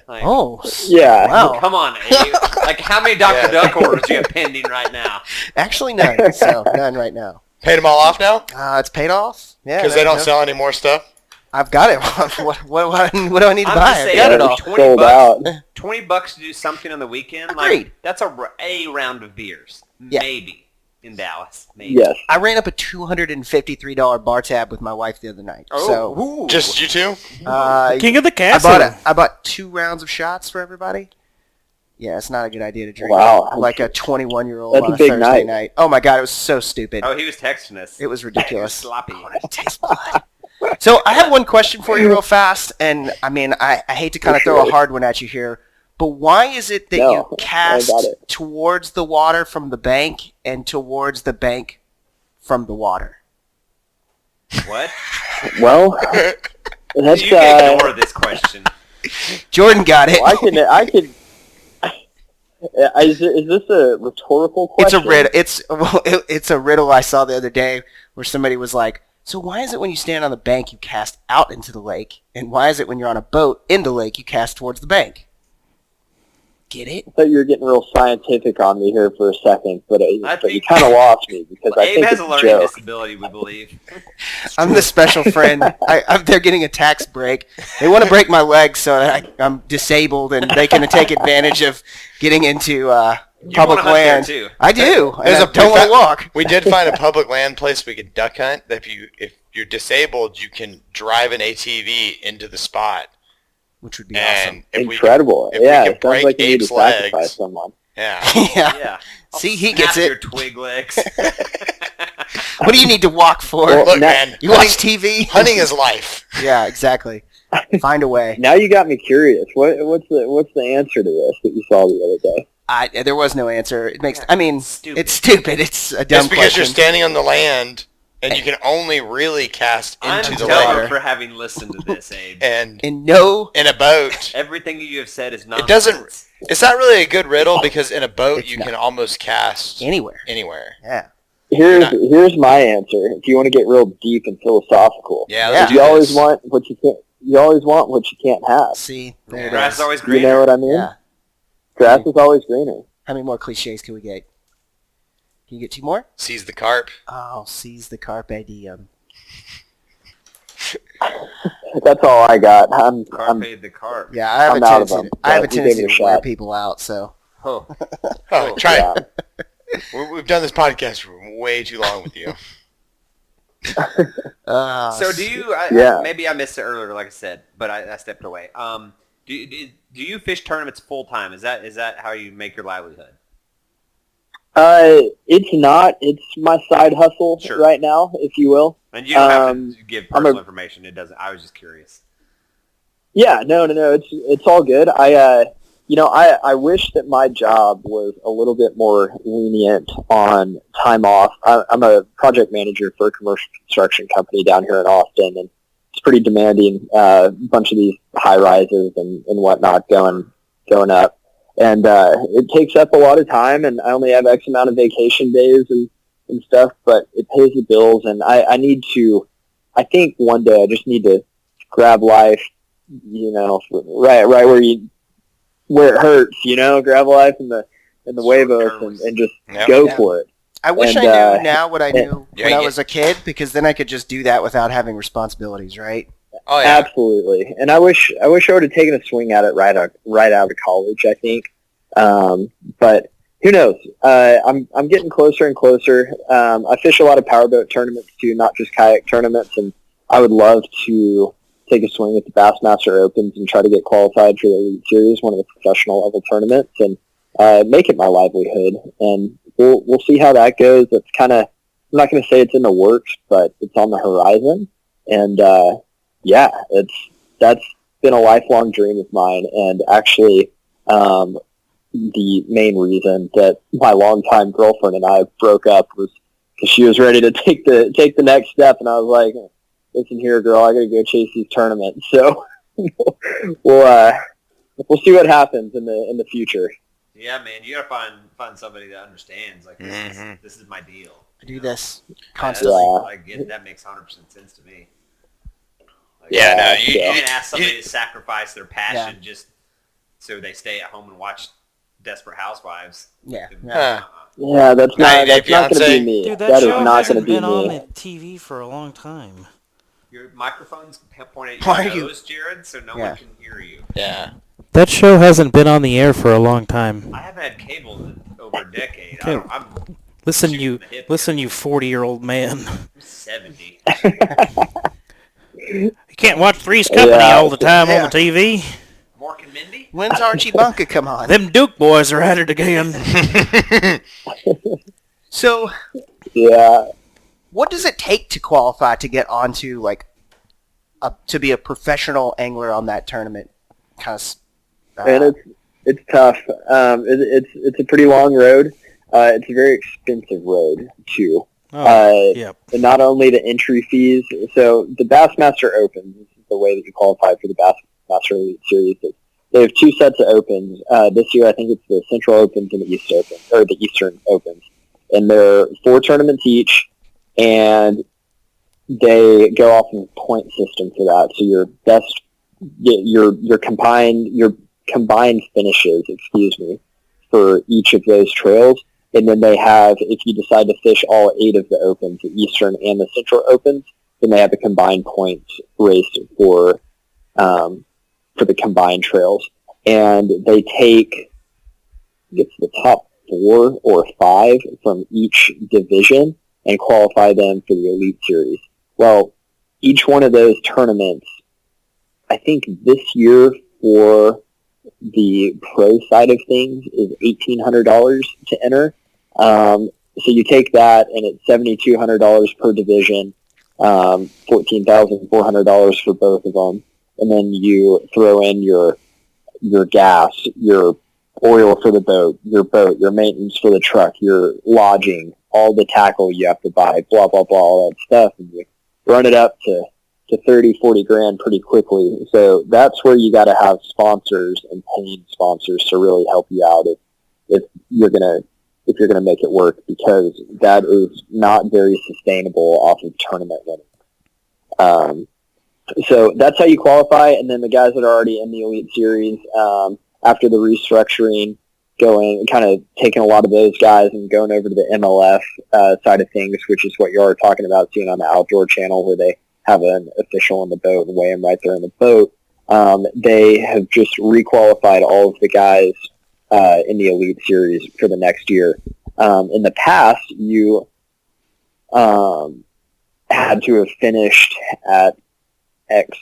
Yeah. Wow. Come on, Abe. How many Dr. Duck orders do you have pending right now? Actually, none. So none right now. Paid them all off now It's paid off. Yeah. because they don't sell any more stuff. I've got it. What do I need to I'm buy? just I've saying, got it all. It's sold out. $20 to do something on the weekend. Agreed. That's a round of beers, Yeah. maybe in Dallas. Maybe. Yes. I ran up a $253 bar tab with my wife the other night. So Ooh. Just you two? King of the I castle. bought 2 rounds of shots for everybody. Yeah, it's not a good idea to drink Wow. like a 21-year-old That's on a a big Thursday night. night. Oh my god, it was so stupid. Oh, he was texting us. It was He was ridiculous. sloppy. Taste blood. So I have one question for you real fast, and I hate to kind of throw a hard one at you here, but why is it that No, you cast I got it. towards the water from the bank and towards the bank from the water? What? Well, that's You can ignore this question. Jordan got it. well, I can. Is this a rhetorical It's question? a riddle. It's a riddle I saw the other day where somebody was like, So why is it when you stand on the bank you cast out into the lake, and why is it when you're on a boat in the lake you cast towards the bank? Get it? I thought you were getting real scientific on me here for a second, but you think- kind of lost me because I Abe think has it's a a learning joke. disability, we believe. I'm the special friend. They're getting a tax break. They want to break my leg so that I'm disabled and they can take advantage of getting into public wanna hunt there, land. too. I do. And There's I don't want to walk. We did find a public land place we could duck hunt. That if you're disabled, you can drive an ATV into the spot. Which would be awesome. And if Incredible. if Yeah, we it can sounds break like you need to Abe's sacrifice legs, someone. yeah. Yeah. Yeah. See, he Snap gets it. your twig legs. What do you need to walk for? Well, Look, now- man, You watch TV? hunting is life. Yeah, exactly. Find a way. Now you got me curious. What's the answer to this that you saw the other day? There was no answer. It makes. I mean, Stupid. it's stupid. It's a dumb It's because question. you're standing on the land, and you can only really cast I'm into the dumber lake for having listened to this, Abe. and And no, in a boat. Everything you have said is It nonsense. doesn't. It's not really a good riddle because in a boat It's you not. can almost cast anywhere. anywhere. Yeah. Here's my answer. If you want to get real deep and philosophical, Yeah, Yeah. let's do you always this. want what you can't. You always want what you can't have. See, there it Grass is is. always You greener. know what I mean? Yeah. Grass is always greener. How many more cliches can we get? Can you get 2 more? Seize the carp. Oh, seize the carpe diem. That's all I got. I'm Carpe the carp. Yeah, I have I'm a out of tendency. them, I have a but you tendency gave it a to wear shot. people out. So. Oh. Oh, try yeah. it. We've done this podcast for way too long with you. So do you? Yeah. Maybe I missed it earlier, like I said, but I stepped away. Do you fish tournaments full time? Is that how you make your livelihood? It's not. It's my side hustle Sure. right now, if you will. And you don't have to give I'm personal information. It doesn't. I was just curious. Yeah, no. It's all good. I wish that my job was a little bit more lenient on time off. I'm a project manager for a commercial construction company down here in Austin, and it's pretty demanding. Bunch of these high rises and whatnot going up, and it takes up a lot of time. And I only have X amount of vacation days and stuff, but it pays the bills. And I need to. I think one day I just need to grab life, right where it hurts, grab life in the huevos and just Yep. go Yeah. for it. I wish And, I knew now what I knew Yeah, when I you- was a kid, because then I could just do that without having responsibilities, right? Oh yeah. Absolutely. And I wish I would have taken a swing at it right out of college, I think. But who knows? I'm getting closer and closer. I fish a lot of powerboat tournaments too, not just kayak tournaments, and I would love to take a swing at the Bassmaster Opens and try to get qualified for the Elite Series, one of the professional level tournaments, and make it my livelihood. And we'll see how that goes. It's kind of, I'm not going to say it's in the works, but it's on the horizon. And that's been a lifelong dream of mine. And actually, the main reason that my longtime girlfriend and I broke up was because she was ready to take the next step, and I was like, listen here, girl, I got to go chase these tournaments. So we'll see what happens in the future. Yeah, man, you gotta find somebody that understands. Like this is my deal. I do you know? this That's, constantly. that makes 100% sense to me. Like, Yeah, no, you yeah. can't ask somebody to sacrifice their passion just so they stay at home and watch Desperate Housewives. Yeah. Huh. Yeah, that's not going to Fiancé? be me. Dude, that is show not hasn't going to be been on me. the TV for a long time. Your microphone's pointed Why at are your you- nose, Jared, so no Yeah. one can hear you. Yeah. That show hasn't been on the air for a long time. I haven't had cable in over a decade. Okay. I'm Listen, shooting you the hip 40-year-old man. 70. You can't watch Three's Company Yeah. all the time Yeah. on the TV. Mork and Mindy? When's Archie Bunker come on? Them Duke boys are at it again. So, Yeah. what does it take to qualify to get onto to be a professional angler on that tournament? Kind of. And it's tough. It's a pretty long road. It's a very expensive road too. Oh, yep. And not only the entry fees. So the Bassmaster Opens, this is the way that you qualify for the Bassmaster Elite Series. They have 2 sets of Opens. This year, I think it's the Central Opens and the East Open, or the Eastern Opens, and they're 4 tournaments each. And they go off of a point system for that. So your combined finishes, for each of those trails. And then they have, if you decide to fish all 8 of the opens, the Eastern and the Central Opens, then they have a combined points race for the combined trails. And they take, it's the top 4 or 5 from each division and qualify them for the Elite Series. Well, each one of those tournaments, I think this year for the pro side of things is $1,800 to enter. So you take that, and it's $7,200 per division, $14,400 for both of them, and then you throw in your gas, your oil for the boat, your maintenance for the truck, your lodging, all the tackle you have to buy, blah blah blah, all that stuff, and you run it up to 30, 40 grand pretty quickly. So that's where you got to have sponsors and paying sponsors to really help you out if you're gonna make it work, because that is not very sustainable off of tournament winning. So that's how you qualify, and then the guys that are already in the Elite Series, after the restructuring, going kind of taking a lot of those guys and going over to the MLF side of things, which is what you are talking about, seeing on the Outdoor Channel, where they have an official in the boat and weigh him right there in the boat. They have just requalified all of the guys in the Elite Series for the next year. In the past, you had to have finished at X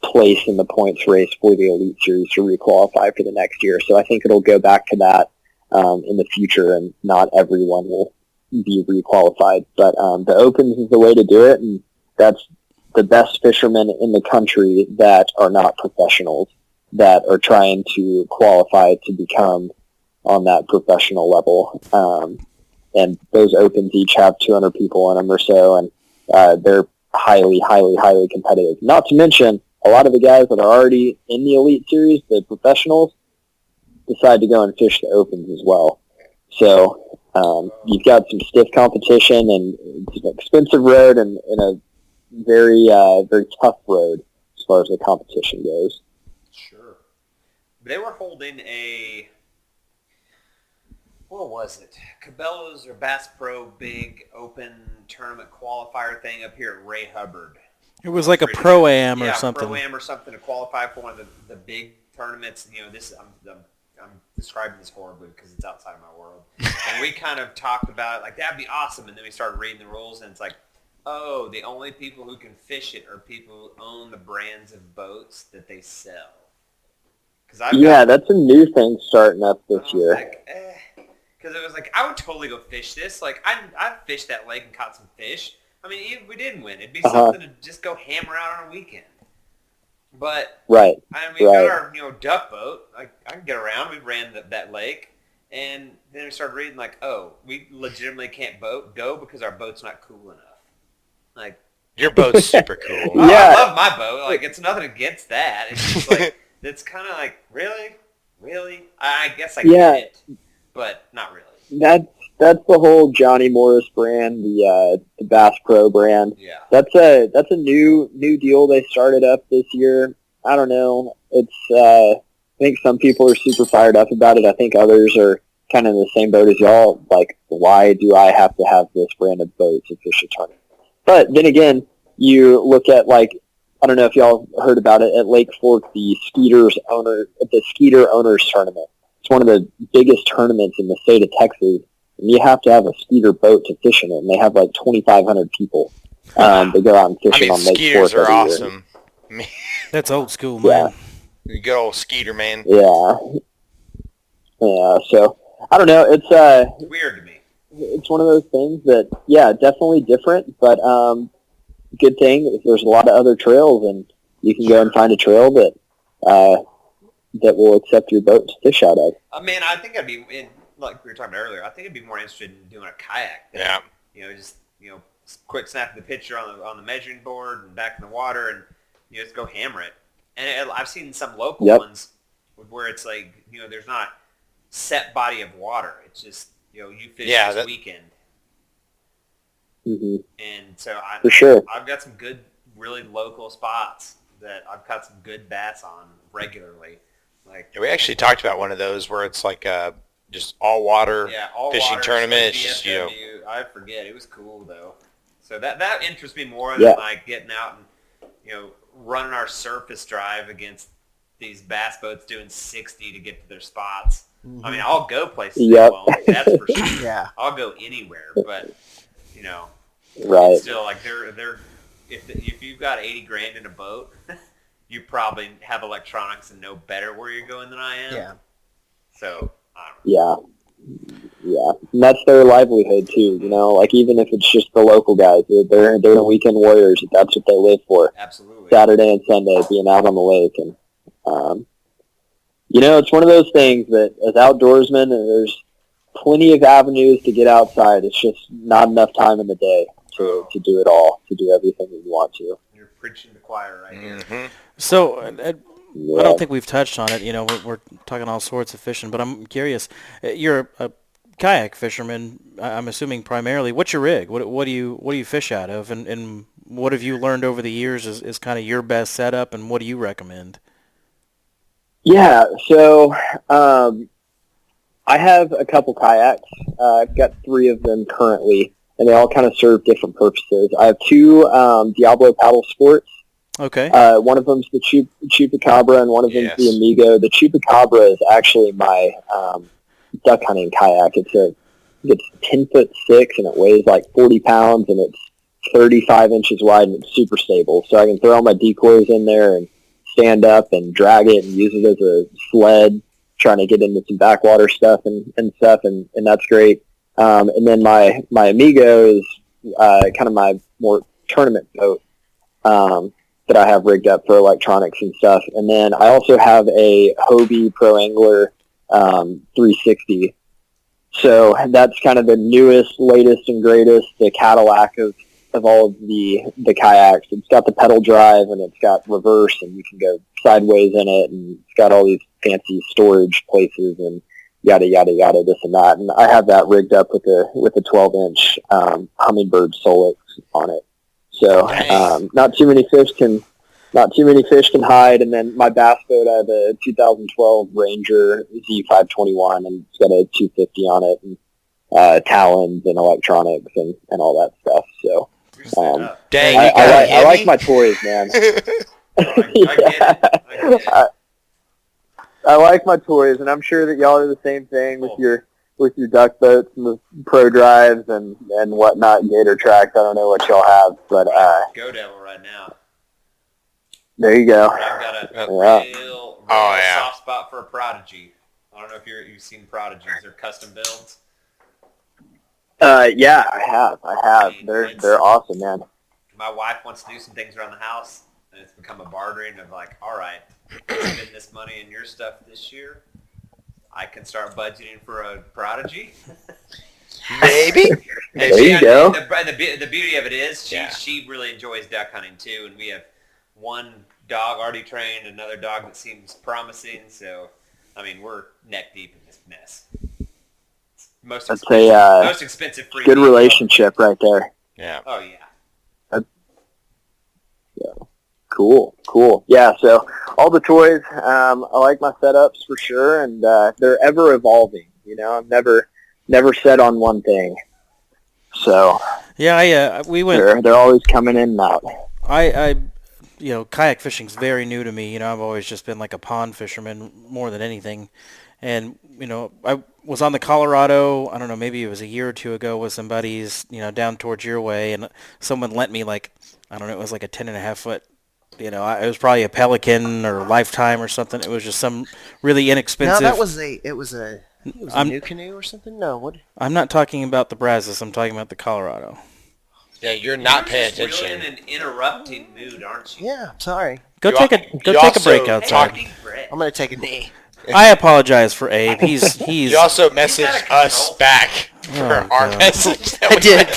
place in the points race for the Elite Series to requalify for the next year. So I think it'll go back to that in the future, and not everyone will be requalified. But the Opens is the way to do it, and that's the best fishermen in the country that are not professionals that are trying to qualify to become on that professional level. And those Opens each have 200 people in them or so, and they're highly, highly, highly competitive. Not to mention, a lot of the guys that are already in the Elite Series, the professionals, decide to go and fish the Opens as well. So you've got some stiff competition, and it's an expensive road and a very, very tough road as far as the competition goes. Sure. They were holding a, what was it? Cabela's or Bass Pro big open tournament qualifier thing up here at Ray Hubbard. It was like a Pro-Am or Yeah, something. Pro-Am or something to qualify for one of the big tournaments. You know, this I'm describing this horribly because it's outside my world. And we kind of talked about it, like, that'd be awesome. And then we started reading the rules, and it's like, oh, the only people who can fish it are people who own the brands of boats that they sell. That's a new thing starting up this year. Because it was like, I would totally go fish this. Like, I'd fished that lake and caught some fish. I mean, even if we didn't win, it'd be something to just go hammer out on a weekend. But right, I mean, we got our duck boat. Like, I can get around. We ran that lake, and then we started reading like, oh, we legitimately can't go because our boat's not cool enough. Like, your boat's super cool. Oh, yeah, I love my boat. Like, it's nothing against that. It's just like it's kind of like really. I guess I get it, but not really. That's the whole Johnny Morris brand, the Bass Pro brand. Yeah. That's a new deal they started up this year. I don't know. It's I think some people are super fired up about it. I think others are kind of in the same boat as y'all. Like, why do I have to have this brand of boat to fish a tournament? But then again, you look at, like, I don't know if y'all heard about it at Lake Fork, the Skeeter Owners Tournament. It's one of the biggest tournaments in the state of Texas. And you have to have a Skeeter boat to fish in it, and they have like 2,500 people. They go out and fish it on Lake Fork. Skeeters are awesome. That's old school, man. Yeah. Good old Skeeter, man. Yeah. So I don't know. It's weird to me. It's one of those things that, definitely different, but good thing there's a lot of other trails, and you can go and find a trail that will accept your boat to fish out of. Man, I think I'd be like we were talking about earlier. I think I'd be more interested in doing a kayak. Yeah. Just quick snapping the picture on the measuring board and back in the water, and just go hammer it. And I've seen some local ones where it's like there's not a set body of water. It's just you fish this weekend. hmm And so For sure. I've got some good, really local spots that I've caught some good bass on regularly. Like, Yeah, we actually talked about one of those where it's like just all water all fishing water, tournament. like It's just, DFW. I forget. It was cool though. So that interests me more Yeah. than like getting out and running our surface drive against these bass boats doing 60 to get to their spots. I mean, I'll go places they Yep. won't. That's for sure. Yeah. I'll go anywhere, but Right. it's still like they're if you've got 80 grand in a boat, you probably have electronics and know better where you're going than I am. Yeah. So I don't know. Yeah. And that's their livelihood too, like even if it's just the local guys, they're the weekend warriors. That's what they live for. Absolutely. Saturday and Sunday being out on the lake. And, it's one of those things that as outdoorsmen, there's plenty of avenues to get outside. It's just not enough time in the day to do it all, to do everything that you want to. You're preaching to the choir right here. Mm-hmm. So Yeah. I don't think we've touched on it. We're talking all sorts of fishing, but I'm curious. You're a kayak fisherman. I'm assuming primarily. What's your rig? What do you fish out of? And what have you learned over the years is kind of your best setup, and what do you recommend? Yeah, so I have a couple kayaks. I've got 3 of them currently, and they all kind of serve different purposes. I have 2 Diablo paddle sports. Okay. One of them's the Chupacabra, and one of them's Yes. the Amigo. The Chupacabra is actually my duck hunting kayak. It's 10'6", and it weighs like 40 pounds, and it's 35 inches wide, and it's super stable. So I can throw all my decoys in there and stand up and drag it and use it as a sled, trying to get into some backwater stuff and stuff, and that's great. And then my Amigo is kind of my more tournament boat that I have rigged up for electronics and stuff. And then I also have a Hobie Pro Angler 360. So that's kind of the newest, latest, and greatest, the Cadillac of all of the kayaks. It's got the pedal drive, and it's got reverse, and you can go sideways in it, and it's got all these fancy storage places and yada yada yada, this and that. And I have that rigged up with a 12-inch Humminbird Solix on it. So not too many fish can hide. And then my bass boat, I have a 2012 Ranger Z521, and it's got a 250 on it, and talons and electronics and all that stuff. So Dang, I like my toys, man. I like my toys, and I'm sure that y'all are the same thing with your duck boats and the pro drives and whatnot, gator tracks. I don't know what y'all have, but Go Devil right now. there you go. I've got a real soft spot for a Prodigy. I don't know if you've seen Prodigies. They're custom builds. Yeah, I have. They're awesome, man. My wife wants to do some things around the house, and it's become a bartering of like, all right, spend this money in your stuff this year. I can start budgeting for a Prodigy. Maybe. There you go. The beauty of it is she really enjoys duck hunting too, and we have one dog already trained, another dog that seems promising. So, I mean, we're neck deep in this mess. Most expensive free good relationship right there. Yeah. Oh yeah. Cool. Yeah, so all the toys, I like my setups for sure, and they're ever evolving. I'm never set on one thing. So Yeah, we went. They're always coming in and out. Kayak fishing's very new to me. I've always just been like a pond fisherman more than anything. And, I was on the Colorado, I don't know, maybe it was a year or two ago with some buddies, down towards your way, and someone lent me it was like a 10.5 foot, it was probably a Pelican or Lifetime or something. It was just some really inexpensive. No, it was a new canoe or something? No, what? I'm not talking about the Brazos, I'm talking about the Colorado. Yeah, you're not paying You're just attention. really in an interrupting mood, aren't you? Yeah, sorry. Go You take a break also outside. Hey, Brett. I'm going to take a knee. I apologize for Abe. He's You also messaged us back for our God. message. That I we did.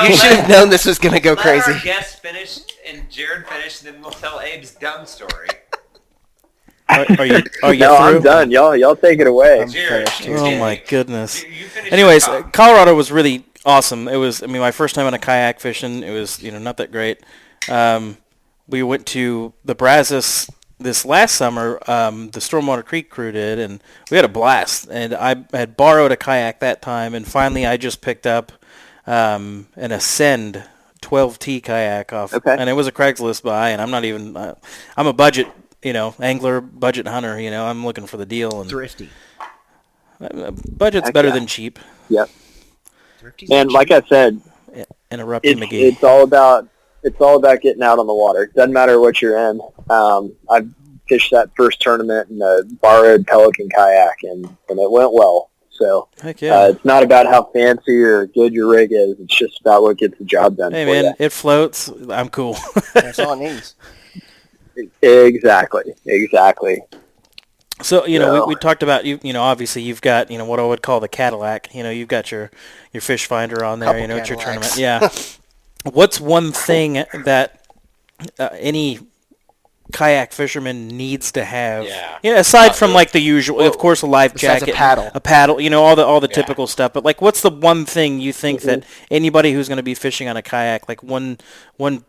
You should have known this was going to go Let crazy. our guest finish and Jared finish, and then we'll tell Abe's dumb story. Are you No, through? I'm done. Y'all take it away. Jared, finished. you Oh finish. my goodness. You finish Anyways, your talk. Colorado was really awesome. It was, I mean, my first time on a kayak fishing. It was, not that great. We went to the Brazos this last summer. The Stormwater Creek crew did, and we had a blast. And I had borrowed a kayak that time, and finally I just picked up an Ascend 12T kayak off, Okay. and it was a Craigslist buy. And I'm not even, I'm a budget, angler, budget hunter. I'm looking for the deal. And Thrifty. budget's Heck better yeah. than cheap. Yep. Thrifty's And cheap. like I said, Interrupting it's McGee. it's all about getting out on the water. Doesn't matter what you're in. I fished that first tournament in a borrowed Pelican kayak, and it went well. So Heck yeah. it's not about how fancy or good your rig is. It's just about what gets the job done. Hey for man, ya. it floats. I'm cool. That's all it needs. Exactly. So, So- we talked about, obviously you've got, what I would call the Cadillac. You've got your fish finder on there, Couple it's your tournament. Cadillacs. Yeah. What's one thing that any kayak fisherman needs to have? Yeah. Aside from like the usual, of course, a life besides a jacket, paddle. all the typical stuff. But like, what's the one thing you think that anybody who's going to be fishing on a kayak, like one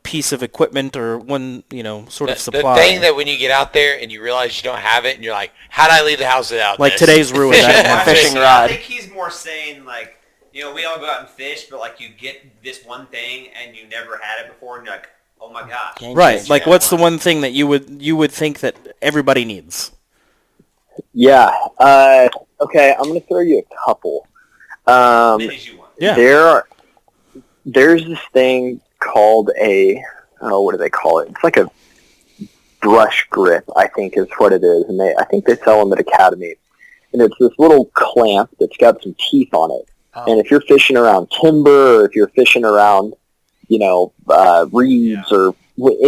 piece of equipment or one, sort of The supply? thing that when you get out there and you realize you don't have it, and you're like, how did I leave the house without like this? today's ruined. I don't A have fishing it. rod. I think he's more saying like, we all go out and fish, but like you get this one thing and you never had it before, and you're like, oh my gosh. Right. Like, Yeah. what's the one thing that you would think that everybody needs? Yeah. Okay, I'm going to throw you a couple. As many as you want. Yeah. There's this thing called what do they call it? It's like a brush grip, I think is what it is. And I think they sell them at Academy. And it's this little clamp that's got some teeth on it. Oh. And if you're fishing around timber, or if you're fishing around, reeds, or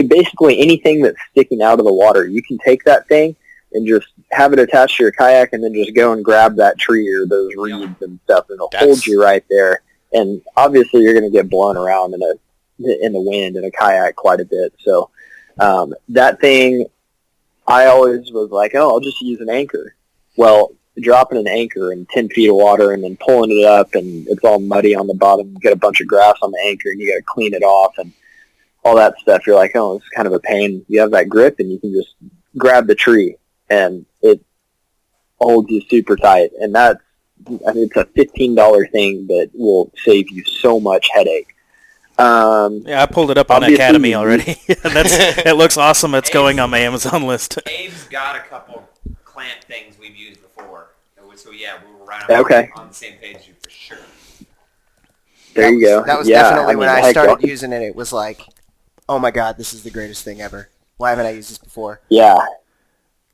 basically anything that's sticking out of the water, you can take that thing and just have it attached to your kayak, and then just go and grab that tree or those reeds and stuff, and it'll hold you right there. And obviously, you're going to get blown around in the wind in a kayak quite a bit. So that thing, I always was like, oh, I'll just use an anchor. Well, dropping an anchor in 10 feet of water and then pulling it up, and it's all muddy on the bottom. You get a bunch of grass on the anchor, and you got to clean it off and all that stuff. You're like, oh, it's kind of a pain. You have that grip, and you can just grab the tree, and it holds you super tight. And it's a $15 thing that will save you so much headache. Yeah, I pulled it up on Obviously, Academy already. It looks awesome. It's going on my Amazon list. Abe's got a couple clamp things we've used before. So yeah, we were right on the same page as you for sure. There you go. That was Yeah, definitely when I heck, started using it. It was like, oh my god, this is the greatest thing ever. Why haven't I used this before? Yeah,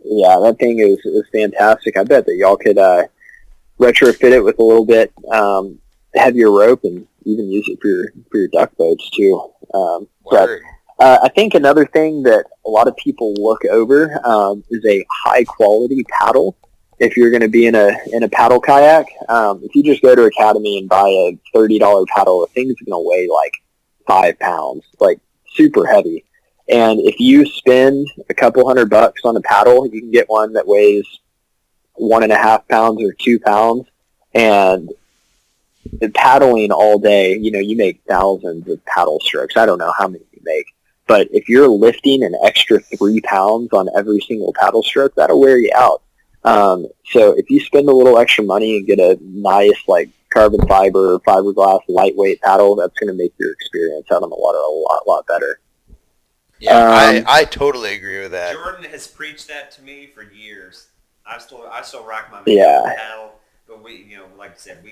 that thing is fantastic. I bet that y'all could retrofit it with a little bit heavier rope, and even use it for your duck boats too. But I think another thing that a lot of people look over is a high quality paddle. If you're going to be in a paddle kayak, if you just go to Academy and buy a $30 paddle, the thing's going to weigh like 5 pounds, like super heavy. And if you spend a couple $100 on a paddle, you can get one that weighs 1.5 pounds or 2 pounds. And paddling all day, you make thousands of paddle strokes. I don't know how many you make. But if you're lifting an extra 3 pounds on every single paddle stroke, that'll wear you out. So if you spend a little extra money and get a nice like carbon fiber or fiberglass lightweight paddle, that's going to make your experience out on the water a lot better. Yeah, I totally agree with that. Jordan has preached that to me for years. I still rock my paddle, but we, like I said,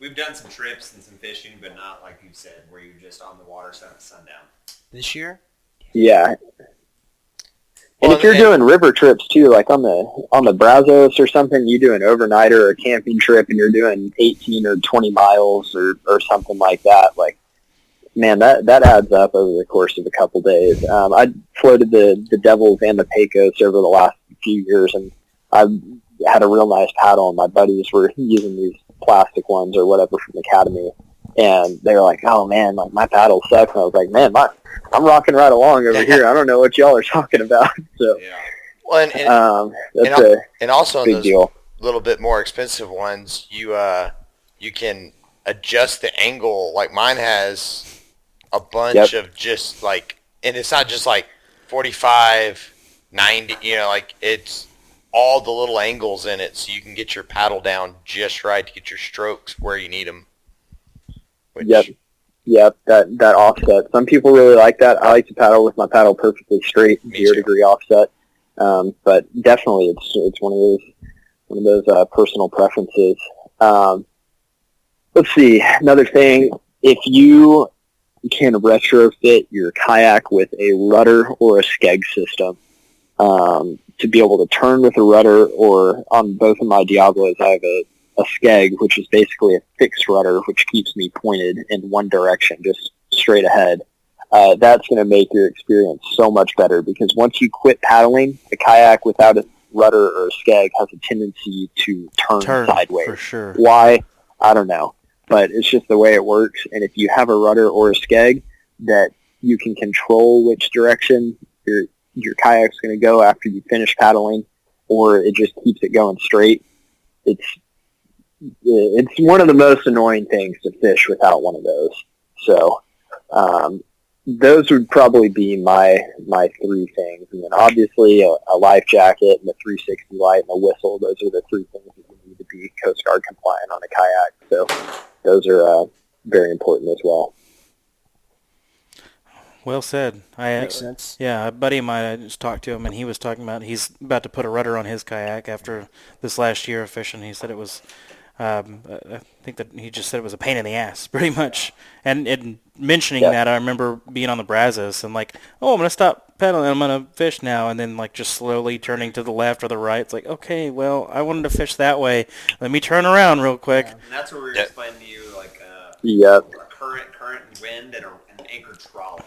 we've done some trips and some fishing, but not like you said, where you're just on the water sundown. This year? Yeah. And if you're doing river trips too, like on the Brazos or something, you do an overnighter or a camping trip, and you're doing 18 or 20 miles or something like that, like, man, that adds up over the course of a couple days. I floated the Devils and the Pecos over the last few years, and I had a real nice paddle, and my buddies were using these plastic ones or whatever from Academy, and they were like, oh man, like my paddle sucks. And I was like, man, I'm rocking right along over here. I don't know what y'all are talking about. So, well, that's and also big those deal. little bit more expensive ones, you can adjust the angle. Like mine has a bunch of just like, and it's not just like 45, 90, like it's all the little angles in it so you can get your paddle down just right to get your strokes where you need them. Yep, that offset. Some people really like that. I like to paddle with my paddle perfectly straight, 0 degree offset. But definitely it's one of those personal preferences. Let's see, another thing, if you can retrofit your kayak with a rudder or a skeg system, to be able to turn with a rudder, or on both of my Diablos, I have a skeg, which is basically a fixed rudder, which keeps me pointed in one direction, just straight ahead. That's going to make your experience so much better, because once you quit paddling, a kayak without a rudder or a skeg has a tendency to turn sideways. For sure. Why? I don't know. But it's just the way it works. And if you have a rudder or a skeg that you can control which direction your kayak's going to go after you finish paddling, or it just keeps it going straight, it's one of the most annoying things to fish without one of those. So those would probably be my 3 things. And then obviously a life jacket and a 360 light and a whistle. Those are the 3 things that you need to be Coast Guard compliant on a kayak. So those are very important as well. Well said. Makes sense. Yeah, a buddy of mine, I just talked to him, and he was talking about he's about to put a rudder on his kayak after this last year of fishing. He said it was, I think that he just said it was a pain in the ass, pretty much. And mentioning that, I remember being on the Brazos and like, oh, I'm going to stop pedaling, I'm going to fish now, and then like just slowly turning to the left or the right. It's like, okay, well, I wanted to fish that way. Let me turn around real quick. And that's what we were explaining to you, like Yep. a current and wind and an anchor trolley.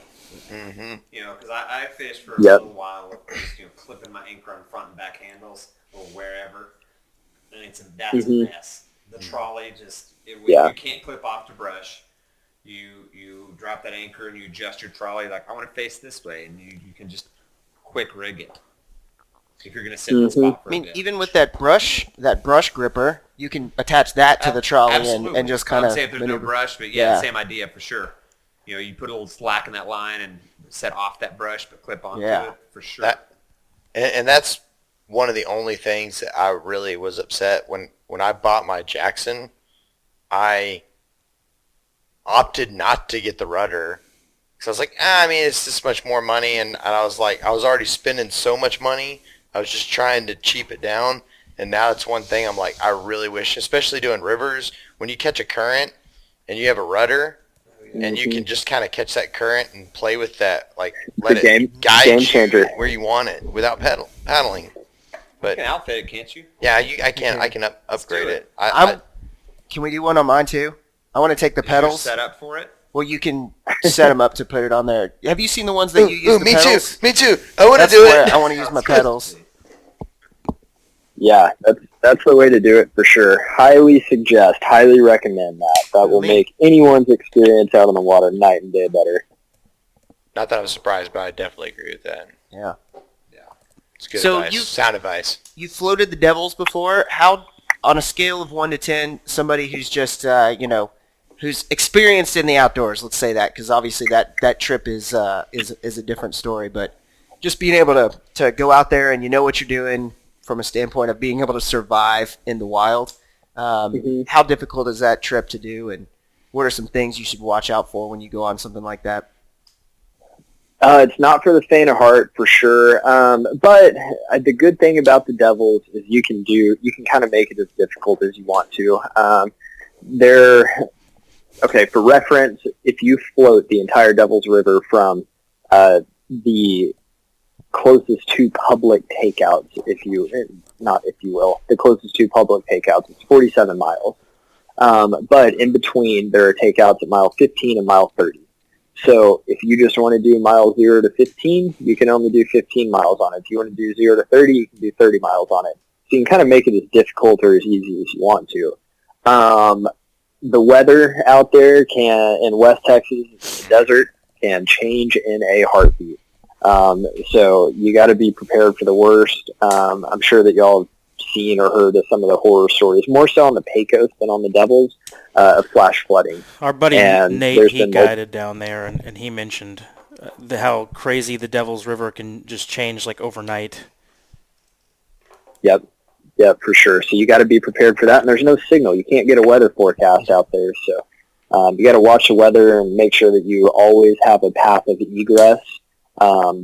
Mm-hmm. Because I fished for a little while with just, clipping my anchor on front and back handles or wherever, and that's a mess. The trolley you can't clip off to brush. You drop that anchor and you adjust your trolley like, I want to face this way, and you can just quick rig it if you're going to sit in the spot for a bit. Even with that brush gripper, you can attach that to the trolley and just kind of. I would say if there's no brush, but same idea for sure. You put a little slack in that line and set off that brush, but clip onto it for sure. And that's one of the only things that I really was upset when I bought my Jackson. I opted not to get the rudder because I was like, it's this much more money, and I was like, I was already spending so much money. I was just trying to cheap it down, and now it's one thing I'm like, I really wish, especially doing rivers, when you catch a current and you have a rudder. And you can just kind of catch that current and play with that, like let it guide you where you want it without paddling. But you can outfit it, can't you? Yeah, I can upgrade it. Can we do one on mine too? I want to take the pedals. Set up for it. Well, you can set them up to put it on there. Have you seen the ones that you use? Me pedals? too. Me too. I want to do it. I want to use my pedals. Yeah, that's the way to do it for sure. Highly recommend that. That will make anyone's experience out on the water night and day better. Not that I was surprised, but I definitely agree with that. Yeah. It's good advice. Sound advice. You floated the Devils before. How, on a scale of 1 to 10, somebody who's just, who's experienced in the outdoors, let's say that, because obviously that trip is a different story, but just being able to go out there and you know what you're doing, from a standpoint of being able to survive in the wild. How difficult is that trip to do, and what are some things you should watch out for when you go on something like that? It's not for the faint of heart, for sure. But the good thing about the Devils is you can kind of make it as difficult as you want to. For reference, if you float the entire Devils River from the closest two public takeouts, the closest two public takeouts, it's 47 miles. But in between, there are takeouts at mile 15 and mile 30. So if you just want to do mile 0 to 15, you can only do 15 miles on it. If you want to do 0 to 30, you can do 30 miles on it. So you can kind of make it as difficult or as easy as you want to. The weather out there in West Texas, in the desert, can change in a heartbeat. So you got to be prepared for the worst. I'm sure that y'all seen or heard of some of the horror stories, more so on the Pecos than on the Devils, of flash flooding. Our buddy And Nate, he guided down there, and he mentioned how crazy the Devil's River can just change like overnight. Yep, for sure. So you got to be prepared for that, and there's no signal. You can't get a weather forecast out there, so you got to watch the weather and make sure that you always have a path of egress,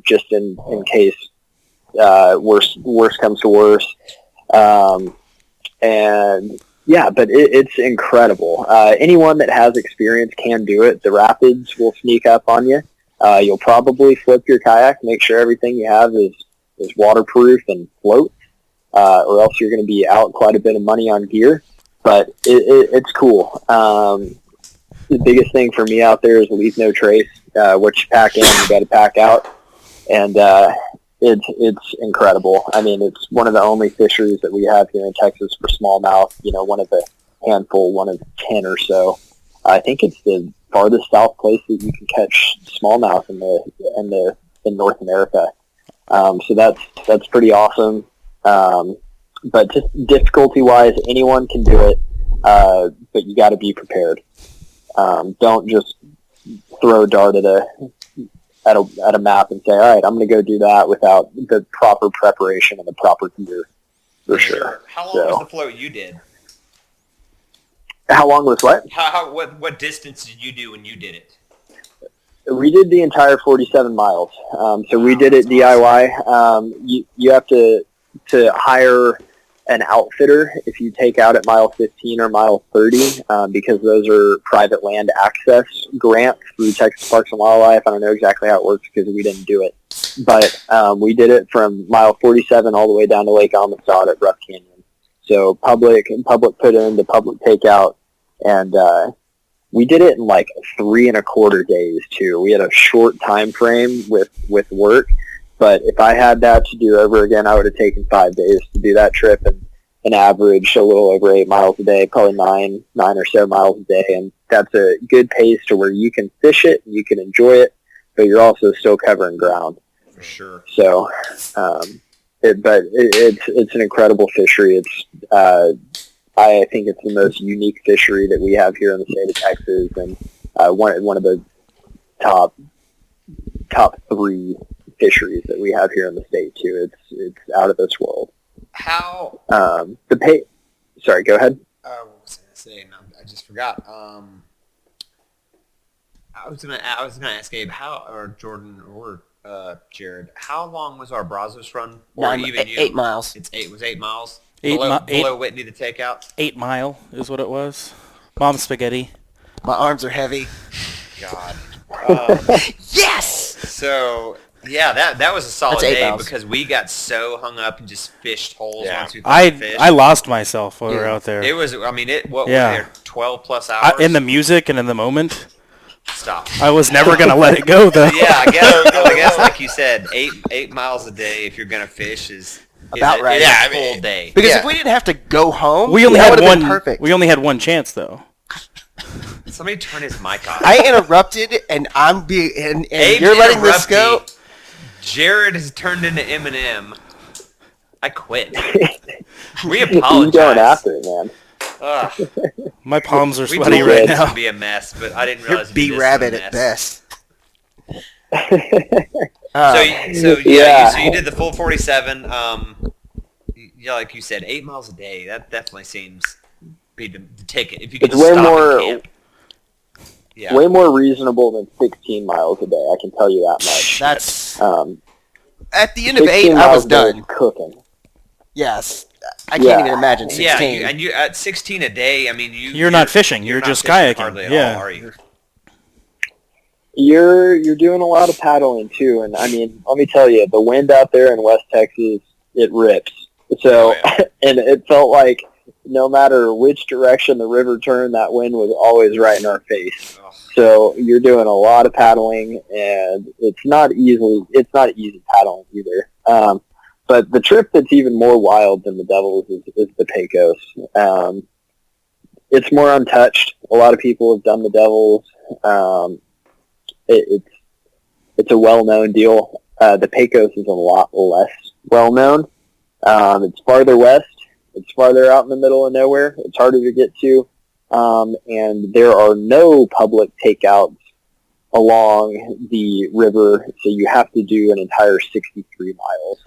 just in case worse comes to worse. And yeah, but it's incredible. Anyone that has experience can do it. The rapids will sneak up on you. You'll probably flip your kayak, make sure everything you have is waterproof and floats, or else you're going to be out quite a bit of money on gear. But it's cool. The biggest thing for me out there is leave no trace. What you pack in, you got to pack out. And it's incredible. I mean, it's one of the only fisheries that we have here in Texas for smallmouth. One of a handful, one of 10 or so. I think it's the farthest south place that you can catch smallmouth in North America. So that's pretty awesome. But just difficulty-wise, anyone can do it, but you got to be prepared. Don't just throw a dart at a map and say, all right, I'm going to go do that without the proper preparation and the proper gear, for sure. How long was the float you did? How long was what? What distance did you do when you did it? We did the entire 47 miles. So we did it DIY. You have to hire an outfitter if you take out at mile 15 or mile 30, because those are private land access grants through Texas Parks and Wildlife. I don't know exactly how it works because we didn't do it. But we did it from mile 47 all the way down to Lake Amistad at Rough Canyon. So public put in, the public takeout, and we did it in like 3.25 days too. We had a short time frame with work. But if I had that to do over again, I would have taken 5 days to do that trip and an average a little over 8 miles a day, probably nine or so miles a day. And that's a good pace to where you can fish it, you can enjoy it, but you're also still covering ground. For sure. So, it's an incredible fishery. I think it's the most unique fishery that we have here in the state of Texas, and one of the top 3 fisheries that we have here in the state too. It's out of this world. How? Sorry, go ahead. What was I gonna say? No, I just forgot. I was gonna ask Abe or Jordan or Jared. How long was our Brazos run? Or even you? 8 miles. It was 8 miles. 8 below Whitney to take out. 8 mile is what it was. Mom's spaghetti. My arms are heavy. God. Yes! So yeah, that was a solid That's 8 day miles. because we got so hung up and just fished holes once we I fish. I lost myself while we were out there. It was. I mean, what were Yeah. there? 12 plus hours. In the music and in the moment. Stop. I was never gonna let it go though. Yeah, I guess like you said, 8 miles a day if you're gonna fish is About right. Is Yeah, a full day. Because if we didn't have to go home, We only that had would have one. been perfect. We only had one chance though. Somebody turn his mic off. I interrupted, and Abe you're letting this go. interrupted. Jared has turned into Eminem. I quit. We He's apologize. going after it, man. Ugh. My palms are We sweaty told right it to now. be a mess, but I didn't You're realize B Rabbit at best. So you did the full 47. Yeah, like you said, 8 miles a day. That definitely seems be the ticket. If you could It's way stop more- and camp. Yeah. Way more reasonable than 16 miles a day. I can tell you that much. That's Um, at the end of 8. 16 I miles was a day is done. cooking. Yes, I can't Yeah. even imagine 16. Yeah, and you at 16 a day. I mean, You're not fishing. You're not just fishing kayaking. hardly at Yeah. all, are you? You're doing a lot of paddling too, and I mean, let me tell you, the wind out there in West Texas, it rips. So, and it felt like no matter which direction the river turned, that wind was always right in our face. Ugh. So you're doing a lot of paddling, and it's not easy paddling either. But the trip that's even more wild than the Devils is the Pecos. It's more untouched. A lot of people have done the Devils. It's a well-known deal. The Pecos is a lot less well-known. It's farther west. It's farther out in the middle of nowhere. It's harder to get to. And there are no public takeouts along the river, so you have to do an entire 63 miles.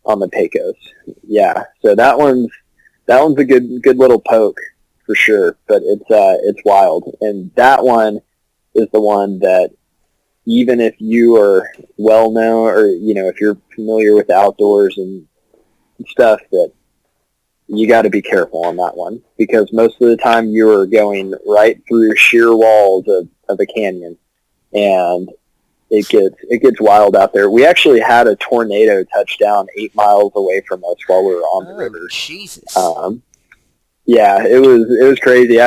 On the Pecos. Yeah, so that one's a good little poke for sure, but it's wild, and that one is the one that even if you are well known, or if you're familiar with the outdoors and stuff, that you got to be careful on that one, because most of the time you are going right through sheer walls of a canyon, and it gets wild out there. We actually had a tornado touch down 8 miles away from us while we were on the river. Jesus. Yeah, it was crazy.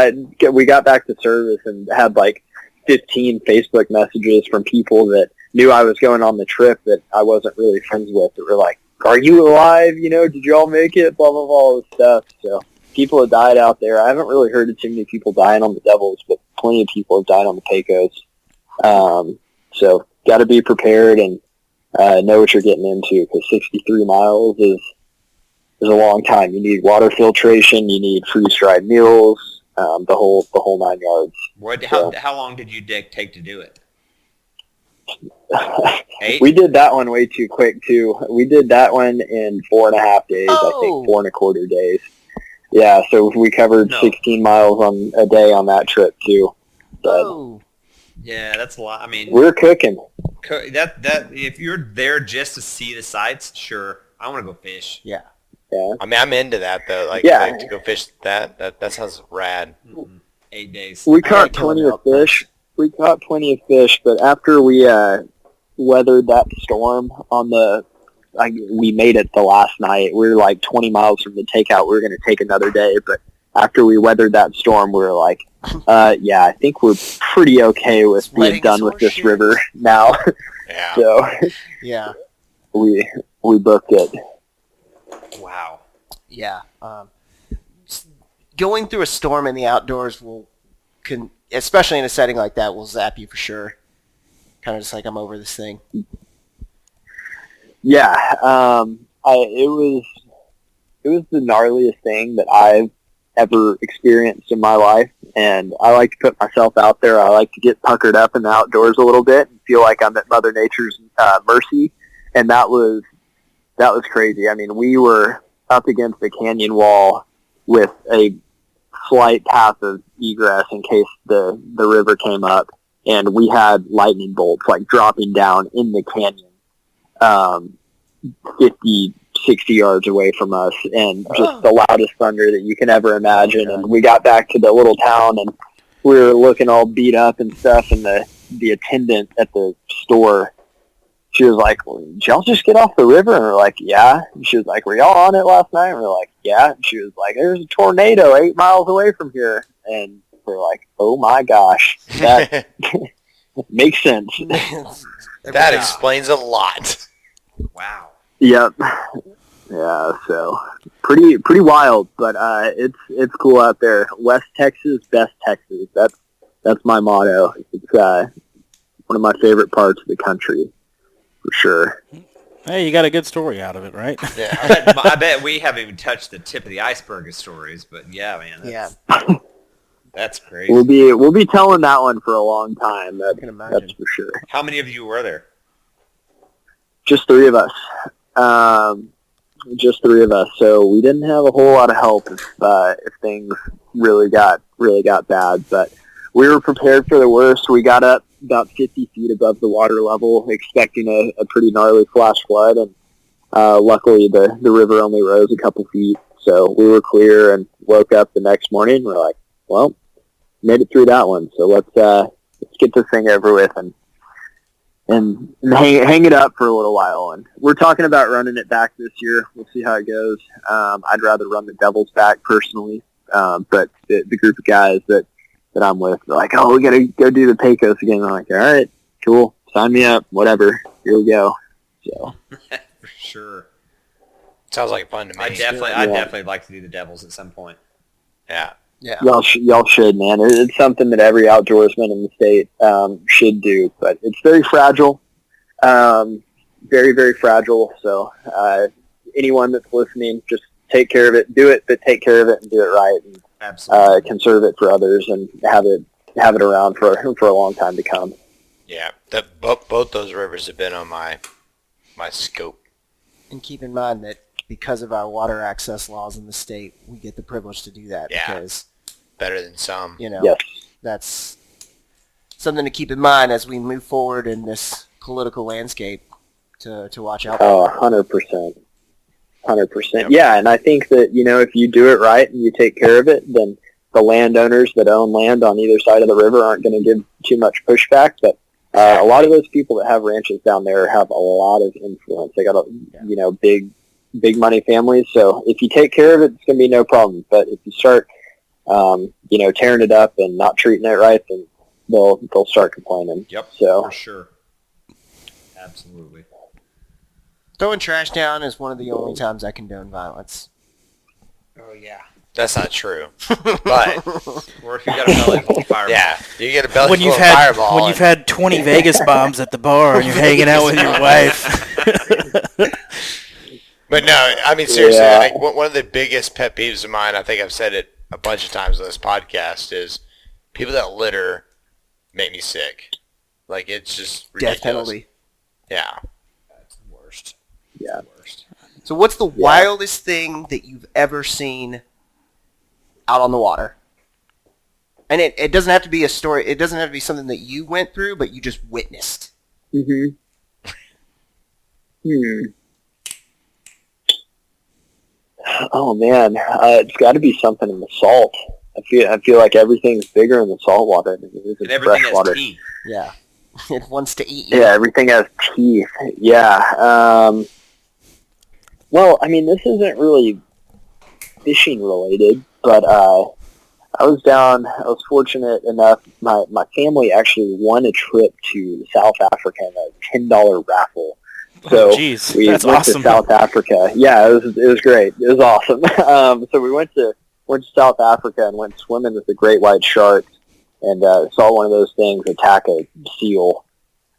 We got back to service and had like 15 Facebook messages from people that knew I was going on the trip that I wasn't really friends with, that were like, "Are you alive? Did you all make it?" Blah blah blah, all this stuff. So people have died out there. I haven't really heard of too many people dying on the Devils, but plenty of people have died on the Pecos. So got to be prepared and know what you're getting into, because 63 miles is a long time. You need water filtration. You need freeze-dried meals. The whole 9 yards. How long did you take to do it? 8? We did that one way too quick too. We did that one in 4.5 days. I think 4.25 days. Yeah, so we covered 16 miles on a day on that trip too. But yeah, that's a lot. I mean, we're cooking. That if you're there just to see the sights, sure, I want to go fish. Yeah. Yeah. I mean, I'm into that though. Like to go fish that sounds rad. 8 days. We caught plenty of fish. But after we weathered that storm we made it the last night. We were like 20 miles from the takeout. We were going to take another day, but after we weathered that storm, we were like, yeah, I think we're pretty okay with being done with this river now. Yeah. So yeah, we booked it. Wow. Yeah. Going through a storm in the outdoors especially in a setting like that, will zap you for sure. Kind of just like, I'm over this thing. Yeah. It was the gnarliest thing that I've ever experienced in my life, and I like to put myself out there. I like to get puckered up in the outdoors a little bit and feel like I'm at Mother Nature's mercy, and that was crazy. I mean, we were up against the canyon wall with a slight path of egress in case the river came up, and we had lightning bolts like dropping down in the canyon 50, 60 yards away from us, and just the loudest thunder that you can ever imagine. And we got back to the little town, and we were looking all beat up and stuff, and the attendant at the store, she was like, "Well, did y'all just get off the river?" And we're like, "Yeah." And she was like, "Were y'all on it last night?" And we're like, "Yeah." And she was like, "There's a tornado 8 miles away from here." And we're like, "Oh my gosh, that makes sense." That explains a lot. Wow. Yep. Yeah, so pretty wild, but it's cool out there. West Texas, best Texas. That's my motto. It's one of my favorite parts of the country, for sure. Hey, you got a good story out of it, right? Yeah. I bet we haven't even touched the tip of the iceberg of stories, but yeah, man. That's crazy. We'll be telling that one for a long time. I can imagine. That's for sure. How many of you were there? Just 3 of us. Just 3 of us. So we didn't have a whole lot of help if things really got bad. But we were prepared for the worst. We got up about 50 feet above the water level, expecting a pretty gnarly flash flood, and luckily the river only rose a couple feet, so we were clear and woke up the next morning. We're like, well, made it through that one, so let's get this thing over with and hang it up for a little while. And we're talking about running it back this year. We'll see how it goes. I'd rather run the Devils back personally, but the group of guys that I'm with, they're like, "Oh, we gotta go do the Pecos again." I'm like, "All right, cool, sign me up, whatever, here we go." So For sure. Sounds like fun to me. I'd definitely like to do the Devils at some point. Yeah. Yeah. y'all should, man. It's something that every outdoorsman in the state should do, but it's very fragile, very, very fragile. So anyone that's listening, just take care of it, do it, but take care of it and do it right, and Absolutely. conserve it for others and have it around for a long time to come. Yeah, both those rivers have been on my scope. And keep in mind that because of our water access laws in the state, we get the privilege to do that Yeah. because, Better than some. Yes. That's something to keep in mind as we move forward in this political landscape to watch out for. Oh, 100%. 100%. Yep. Yeah, and I think that, if you do it right and you take care of it, then the landowners that own land on either side of the river aren't going to give too much pushback. But a lot of those people that have ranches down there have a lot of influence. They got, big money families. So if you take care of it, it's going to be no problem. But if you start, tearing it up and not treating it right, then they'll start complaining. Yep. So For sure. Absolutely. Throwing trash down is one of the only times I condone violence. Oh yeah. That's not true. But Or if you got a belly full of fireballs. yeah, you get a belly When full you've of had fireball. when you've had 20 Vegas bombs at the bar and you're hanging out with your wife. But no, I mean seriously, Yeah. I think one of the biggest pet peeves of mine, I think I've said it a bunch of times on this podcast, is people that litter make me sick. Like, it's just ridiculous. Death penalty. Yeah. That's the worst. Yeah. The worst. So what's the wildest thing that you've ever seen out on the water? And it doesn't have to be a story. It doesn't have to be something that you went through, but you just witnessed. Oh man, it's got to be something in the salt. I feel like everything's bigger in the salt water than it is in And everything fresh water. has teeth. Yeah. It wants to eat you. Yeah, everything has teeth. Yeah. Well, I mean, this isn't really fishing related, but I was fortunate enough, my family actually won a trip to South Africa in a $10 raffle. So Jeez, we that's went awesome. to South Africa. Yeah, it was great. It was awesome. So we went to South Africa and went swimming with the great white sharks and saw one of those things attack a seal.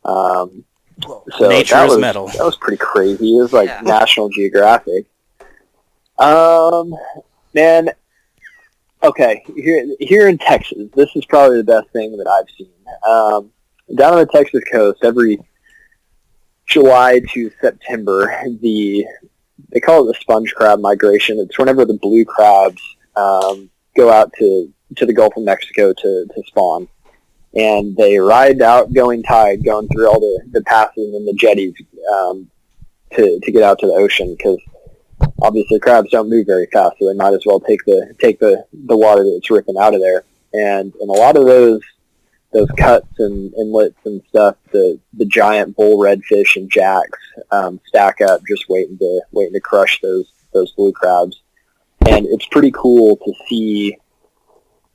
So Nature that is was, metal. That was pretty crazy. It was like Yeah. National Geographic. Man, okay, here in Texas, this is probably the best thing that I've seen. Down on the Texas coast, every July to September, they call it the sponge crab migration. It's whenever the blue crabs go out to the Gulf of Mexico to spawn. And they ride outgoing tide going through all the passes and the jetties to get out to the ocean because obviously crabs don't move very fast, so they might as well take the water that's ripping out of there. And in a lot of those cuts and inlets and stuff, the giant bull redfish and jacks stack up, just waiting to crush those blue crabs. And it's pretty cool to see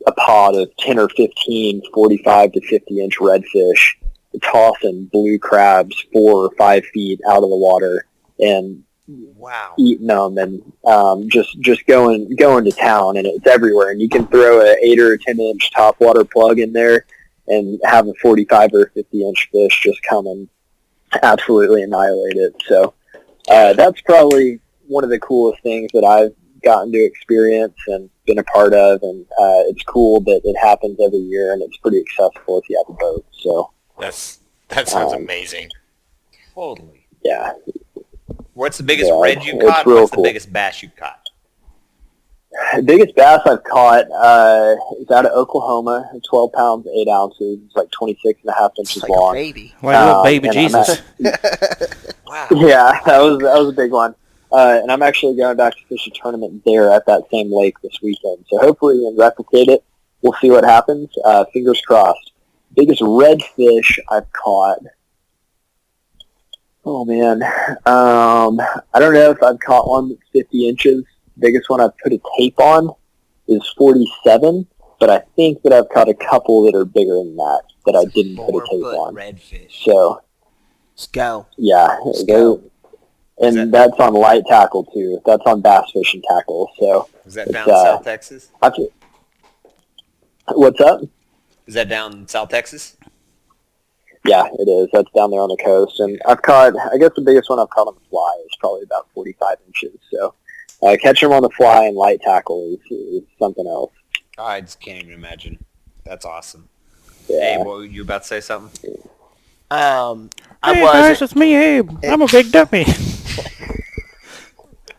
a pod of 10 or 15 45 to 50 inch redfish tossing blue crabs 4 or 5 feet out of the water and Wow. eating them and just going to town, and it's everywhere. And you can throw a 8 or 10 inch topwater plug in there and have a 45 or 50 inch fish just come and absolutely annihilate it. So that's probably one of the coolest things that I've gotten to experience and been a part of, and it's cool that it happens every year, and it's pretty accessible if you have a boat. So That sounds amazing. Totally. yeah, What's the biggest Yeah, red you it's caught? real What's the cool. biggest bass you caught? the biggest bass I've caught is out of Oklahoma, 12 pounds, 8 ounces. It's like 26 and a half It's inches like a long. baby. Like a little baby and I'm Jesus. Wow. Yeah, that was a big one. And I'm actually going back to fish a tournament there at that same lake this weekend. So hopefully we can replicate it. We'll see what happens. Fingers crossed. Biggest redfish I've caught. Oh, man. I don't know if I've caught one that's 50 inches. Biggest one I've put a tape on is 47, but I think that I've caught a couple that are bigger than that I didn't put a tape 4-foot on. redfish. So, Let's go. yeah. Let's go. And that's on light tackle, too. That's on bass fishing tackle. So, Is that it's, down in South Texas? what's up? Is that down in South Texas? Yeah, it is. That's down there on the coast. And I've caught, I guess the biggest one I've caught on the fly is probably about 45 inches. So Catching them on the fly and light tackle is something else. I just can't even imagine. That's awesome. Yeah. Hey, what were you about to say something? It's me, Abe. I'm a big dummy.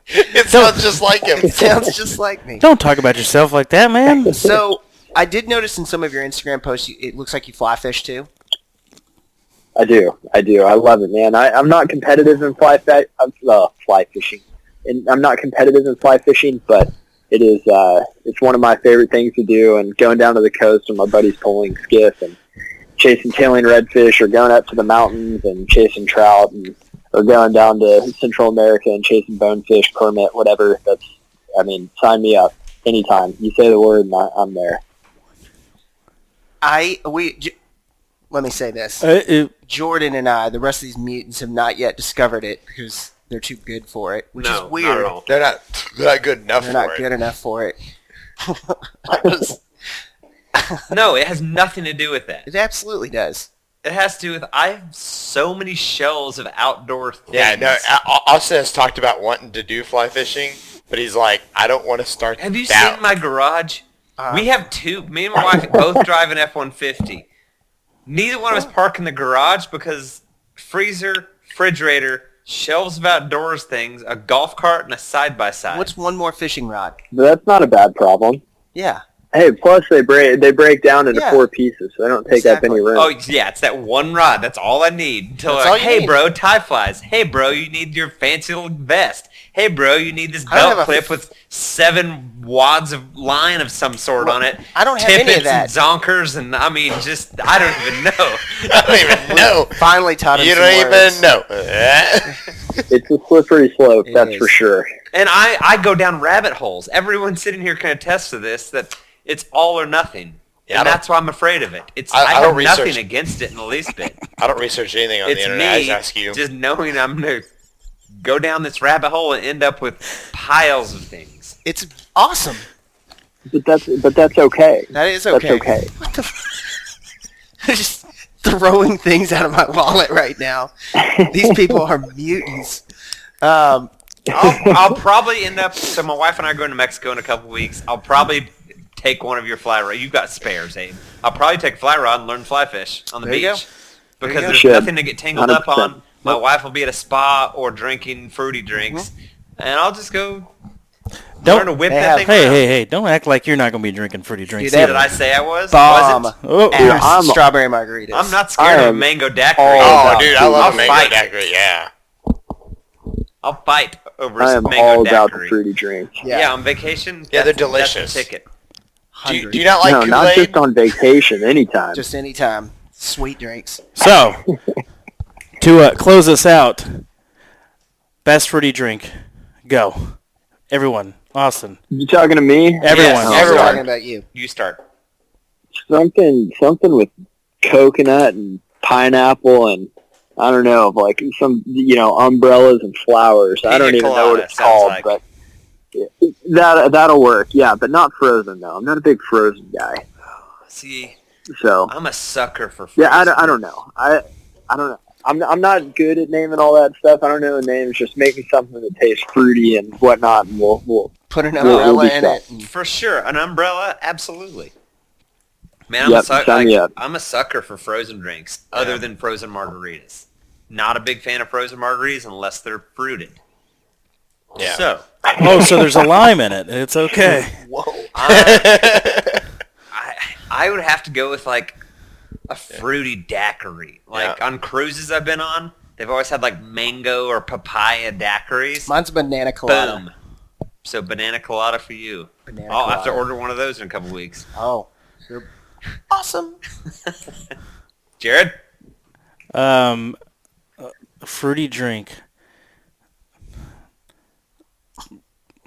It sounds just like him. It sounds just like me. Don't talk about yourself like that, man. So, I did notice in some of your Instagram posts, it looks like you fly fish too. I do. I love it, man. I'm not competitive in fly fishing. And I'm not competitive in fly fishing, but it is. It's one of my favorite things to do. And going down to the coast with my buddies pulling skiff and chasing tailing redfish, or going up to the mountains and chasing trout, or going down to Central America and chasing bonefish, permit, whatever. Sign me up anytime. You say the word, and I'm there. Let me say this. Jordan and I, the rest of these mutants, have not yet discovered it because they're too good for it, which is weird. Not at all. They're not good enough They're for it. not good enough for it. No, it has nothing to do with that. It absolutely does. It has to do with I have so many shelves of outdoor things. Yeah, no. Austin has talked about wanting to do fly fishing, but he's like, I don't want to start. Have you seen my garage? We have two. Me and my wife both drive an F-150. Neither one of us park in the garage because freezer, refrigerator, shelves of outdoors things, a golf cart, and a side-by-side. What's one more fishing rod? But that's not a bad problem. Yeah. Hey, plus they break down into 4 pieces, so they don't take up any room. Oh, yeah, it's that one rod. That's all I need. Until That's like, all you hey, need. bro, tie flies. Hey, bro, you need your fancy little vest. Hey, bro, you need this I don't belt have a clip with 7 wads of line of some sort on it. I don't have any of Tippets that. and zonkers, and I mean, just, I don't even know. I don't even know. Finally taught him You some don't words. even know. It's a slippery slope, It that's is. for sure. And I go down rabbit holes. Everyone sitting here can attest to this, that it's all or nothing. Yeah, And that's why I'm afraid of it. I I don't have nothing research- against it in the least bit. I don't research anything on It's the internet. I me just ask you. just knowing I'm going to go down this rabbit hole and end up with piles of things. It's awesome. But that's okay. That is okay. That's okay. What the I'm just throwing things out of my wallet right now. These people are mutants. I'll probably end up, so my wife and I are going to Mexico in a couple weeks. I'll probably take one of your fly rods. You've got spares, Abe. I'll probably take a fly rod and learn to fly fish on the There you beach. go. Because you there's go. nothing to get tangled up 100%. on. My wife will be at a spa or drinking fruity drinks. And I'll just go learn to whip They that have- thing Hey, around. hey! Don't act like you're not going to be drinking fruity drinks. Dude, they have Did I say I was? Bomb. Was it? Oh, ass I'm- strawberry margaritas. I'm not scared of a am mango daiquiri. all Oh, about dude, I food. love I'll a mango fight. daiquiri. Yeah. I'll fight over I some am mango all about the daiquiri. fruity drinks. Yeah, on vacation. Yeah, they're that's delicious. the ticket. Do you not like No, not Kool-Aid? just on vacation, anytime. Just anytime. Sweet drinks. so to close us out, best fruity drink, go, everyone, Austin, You talking to me? everyone, Yes, I'm everyone. talking about you. You start. Something with coconut and pineapple and I don't know, like some umbrellas and flowers. I don't even know what it's Pina called, colada, but that'll work. Yeah, but not frozen though. I'm not a big frozen guy, See, so I'm a sucker for yeah. I frozen. don't know. I don't know. I'm not good at naming all that stuff. I don't know the names. Just make me something that tastes fruity and whatnot, and we'll Put an We'll umbrella be in set. it. And For sure, an umbrella, absolutely. Man, Yep, sign me up. I'm a sucker for frozen drinks, other than frozen margaritas. Not a big fan of frozen margaritas unless they're fruited. Yeah. So, Oh, so there's a lime in it. It's okay. I would have to go with like a fruity daiquiri. Like on cruises I've been on, they've always had like mango or papaya daiquiris. mine's banana colada. Boom. So banana colada for you. Banana I'll have to colada. order one of those in a couple weeks. Oh, you're awesome. Jared? Fruity drink.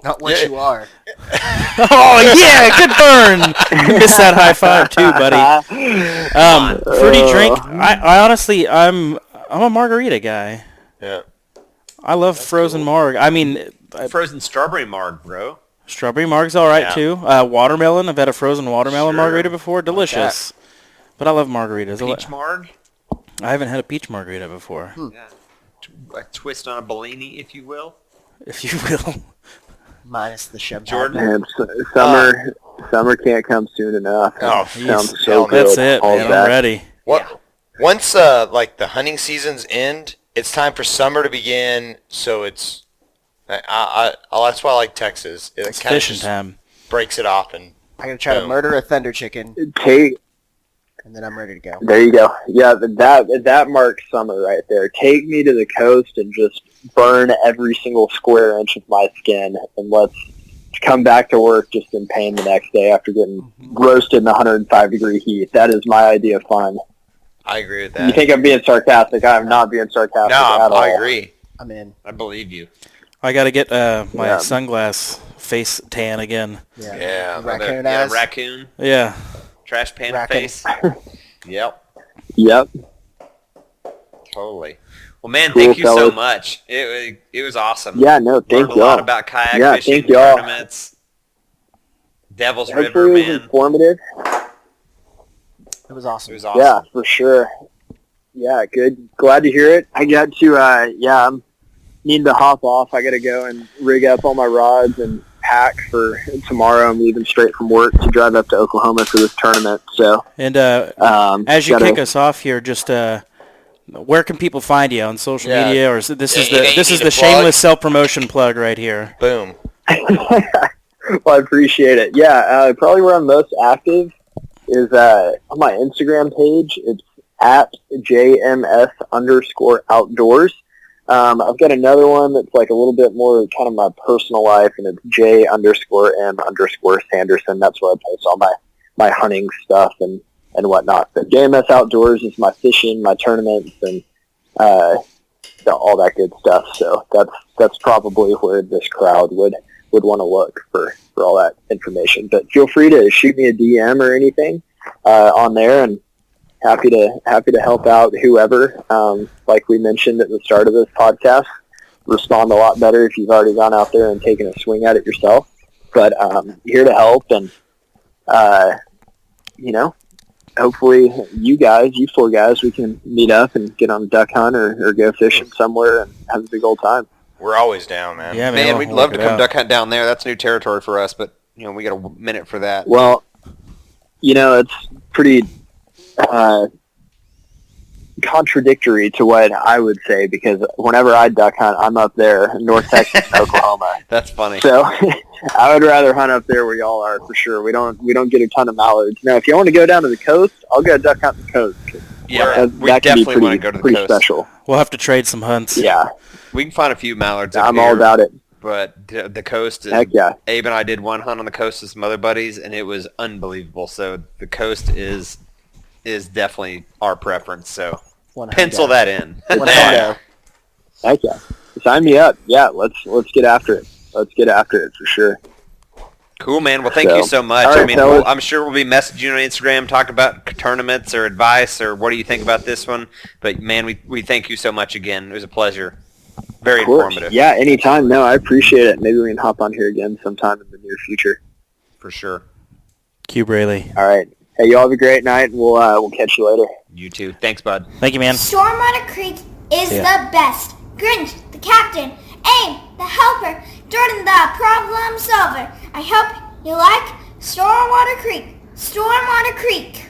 Not what you are. Oh yeah, good burn. You missed that high five too, buddy. Fruity drink. I honestly, I'm a margarita guy. Yeah. I love frozen marg. I mean, Frozen strawberry marg, bro. strawberry marg's all right Yeah. too. Watermelon. I've had a frozen watermelon Sure. margarita before. Delicious. But I love margaritas. Peach marg? I haven't had a peach margarita before, Yeah. A twist on a Bellini, if you will. if you will. Minus the champagne. Jordan? Man, summer can't come soon enough. Oh, sounds jeez. so good. That's it, All man. that. I'm ready. What? Once like the hunting seasons end, it's time for summer to begin. So it's that's why I like Texas. It It's kind of fishing just time. breaks it off, and I gotta try to Boom. murder a thunder chicken, Take and then I'm ready to go. There you go. Yeah, that marks summer right there. Take me to the coast and just burn every single square inch of my skin, and let's come back to work just in pain the next day after getting roasted in 105-degree heat. That is my idea of fun. I agree with You that. think I'm being sarcastic? I am not being sarcastic at all. I agree. I'm in. I believe you. I got to get my Yeah. sunglass face tan again. Yeah. Raccoon Yeah, eyes. raccoon, Yeah. trash pan Raccoon. face. Yep, Yep. totally. Well, man, Cool, thank you so fellas. much. It was awesome. Yeah, no, thank Learned a y'all. lot about kayak Yeah, fishing, thank y'all. tournaments, Devil's Hopefully River, it was man. informative. It was awesome. It was awesome. Yeah, for sure. Yeah, good. Glad to hear it. I got to, I'm needing to hop off. I got to go and rig up all my rods and pack for tomorrow. I'm leaving straight from work to drive up to Oklahoma for this tournament. So, And as you gotta- kick us off here, just where can people find you on social Yeah. media, or is this is Anything this you is need the to plug? shameless self-promotion plug right here? Boom. well, I appreciate it. Yeah, probably where I'm most active is on my Instagram page. It's at JMS_outdoors. I've got another one that's like a little bit more kind of my personal life, and it's J_M_Sanderson. That's where I post all my hunting stuff and whatnot. But JMS Outdoors is my fishing, my tournaments, and all that good stuff. So that's probably where this crowd would want to look for all that information. But feel free to shoot me a DM or anything on there, and happy to help out whoever. Like we mentioned at the start of this podcast, respond a lot better if you've already gone out there and taken a swing at it yourself. But here to help, and hopefully you four guys, we can meet up and get on a duck hunt or go fishing somewhere and have a big old time. We're always down, man. Yeah, Man, we'll we'd work love to it come out. duck hunt down there. That's new territory for us, but we got a minute for that. Well, it's pretty contradictory to what I would say, because whenever I duck hunt, I'm up there in North Texas and Oklahoma. That's funny. So I would rather hunt up there where y'all are, for sure. We don't get a ton of mallards. Now, if you want to go down to the coast, I'll go duck hunt the coast. Yeah, we that can be definitely want to go to the pretty coast. special. We'll have to trade some hunts. Yeah, We can find a few mallards up I'm here, all about it. but the coast is, Heck yeah. Abe and I did one hunt on the coast with some other buddies, and it was unbelievable. So the coast is definitely our preference. So pencil that in. Heck yeah. Sign me up. Yeah, let's get after it. Let's get after it for sure. Cool, man. Well, thank you so much. all right, I mean, fellas. I'm sure we'll be messaging you on Instagram, talk about tournaments or advice or what do you think about this one. But, man, we thank you so much again. It was a pleasure. Very Of course. informative. Yeah, anytime. No, I appreciate it. Maybe we can hop on here again sometime in the near future. For sure. Cube Rayleigh. All right. Hey, y'all have a great night, and we'll catch you later. You too. Thanks, bud. Thank you, man. Stormwater Creek is Yeah. the best. Grinch, the captain. Aim, the helper. Jordan, the problem solver. I hope you like Stormwater Creek. Stormwater Creek.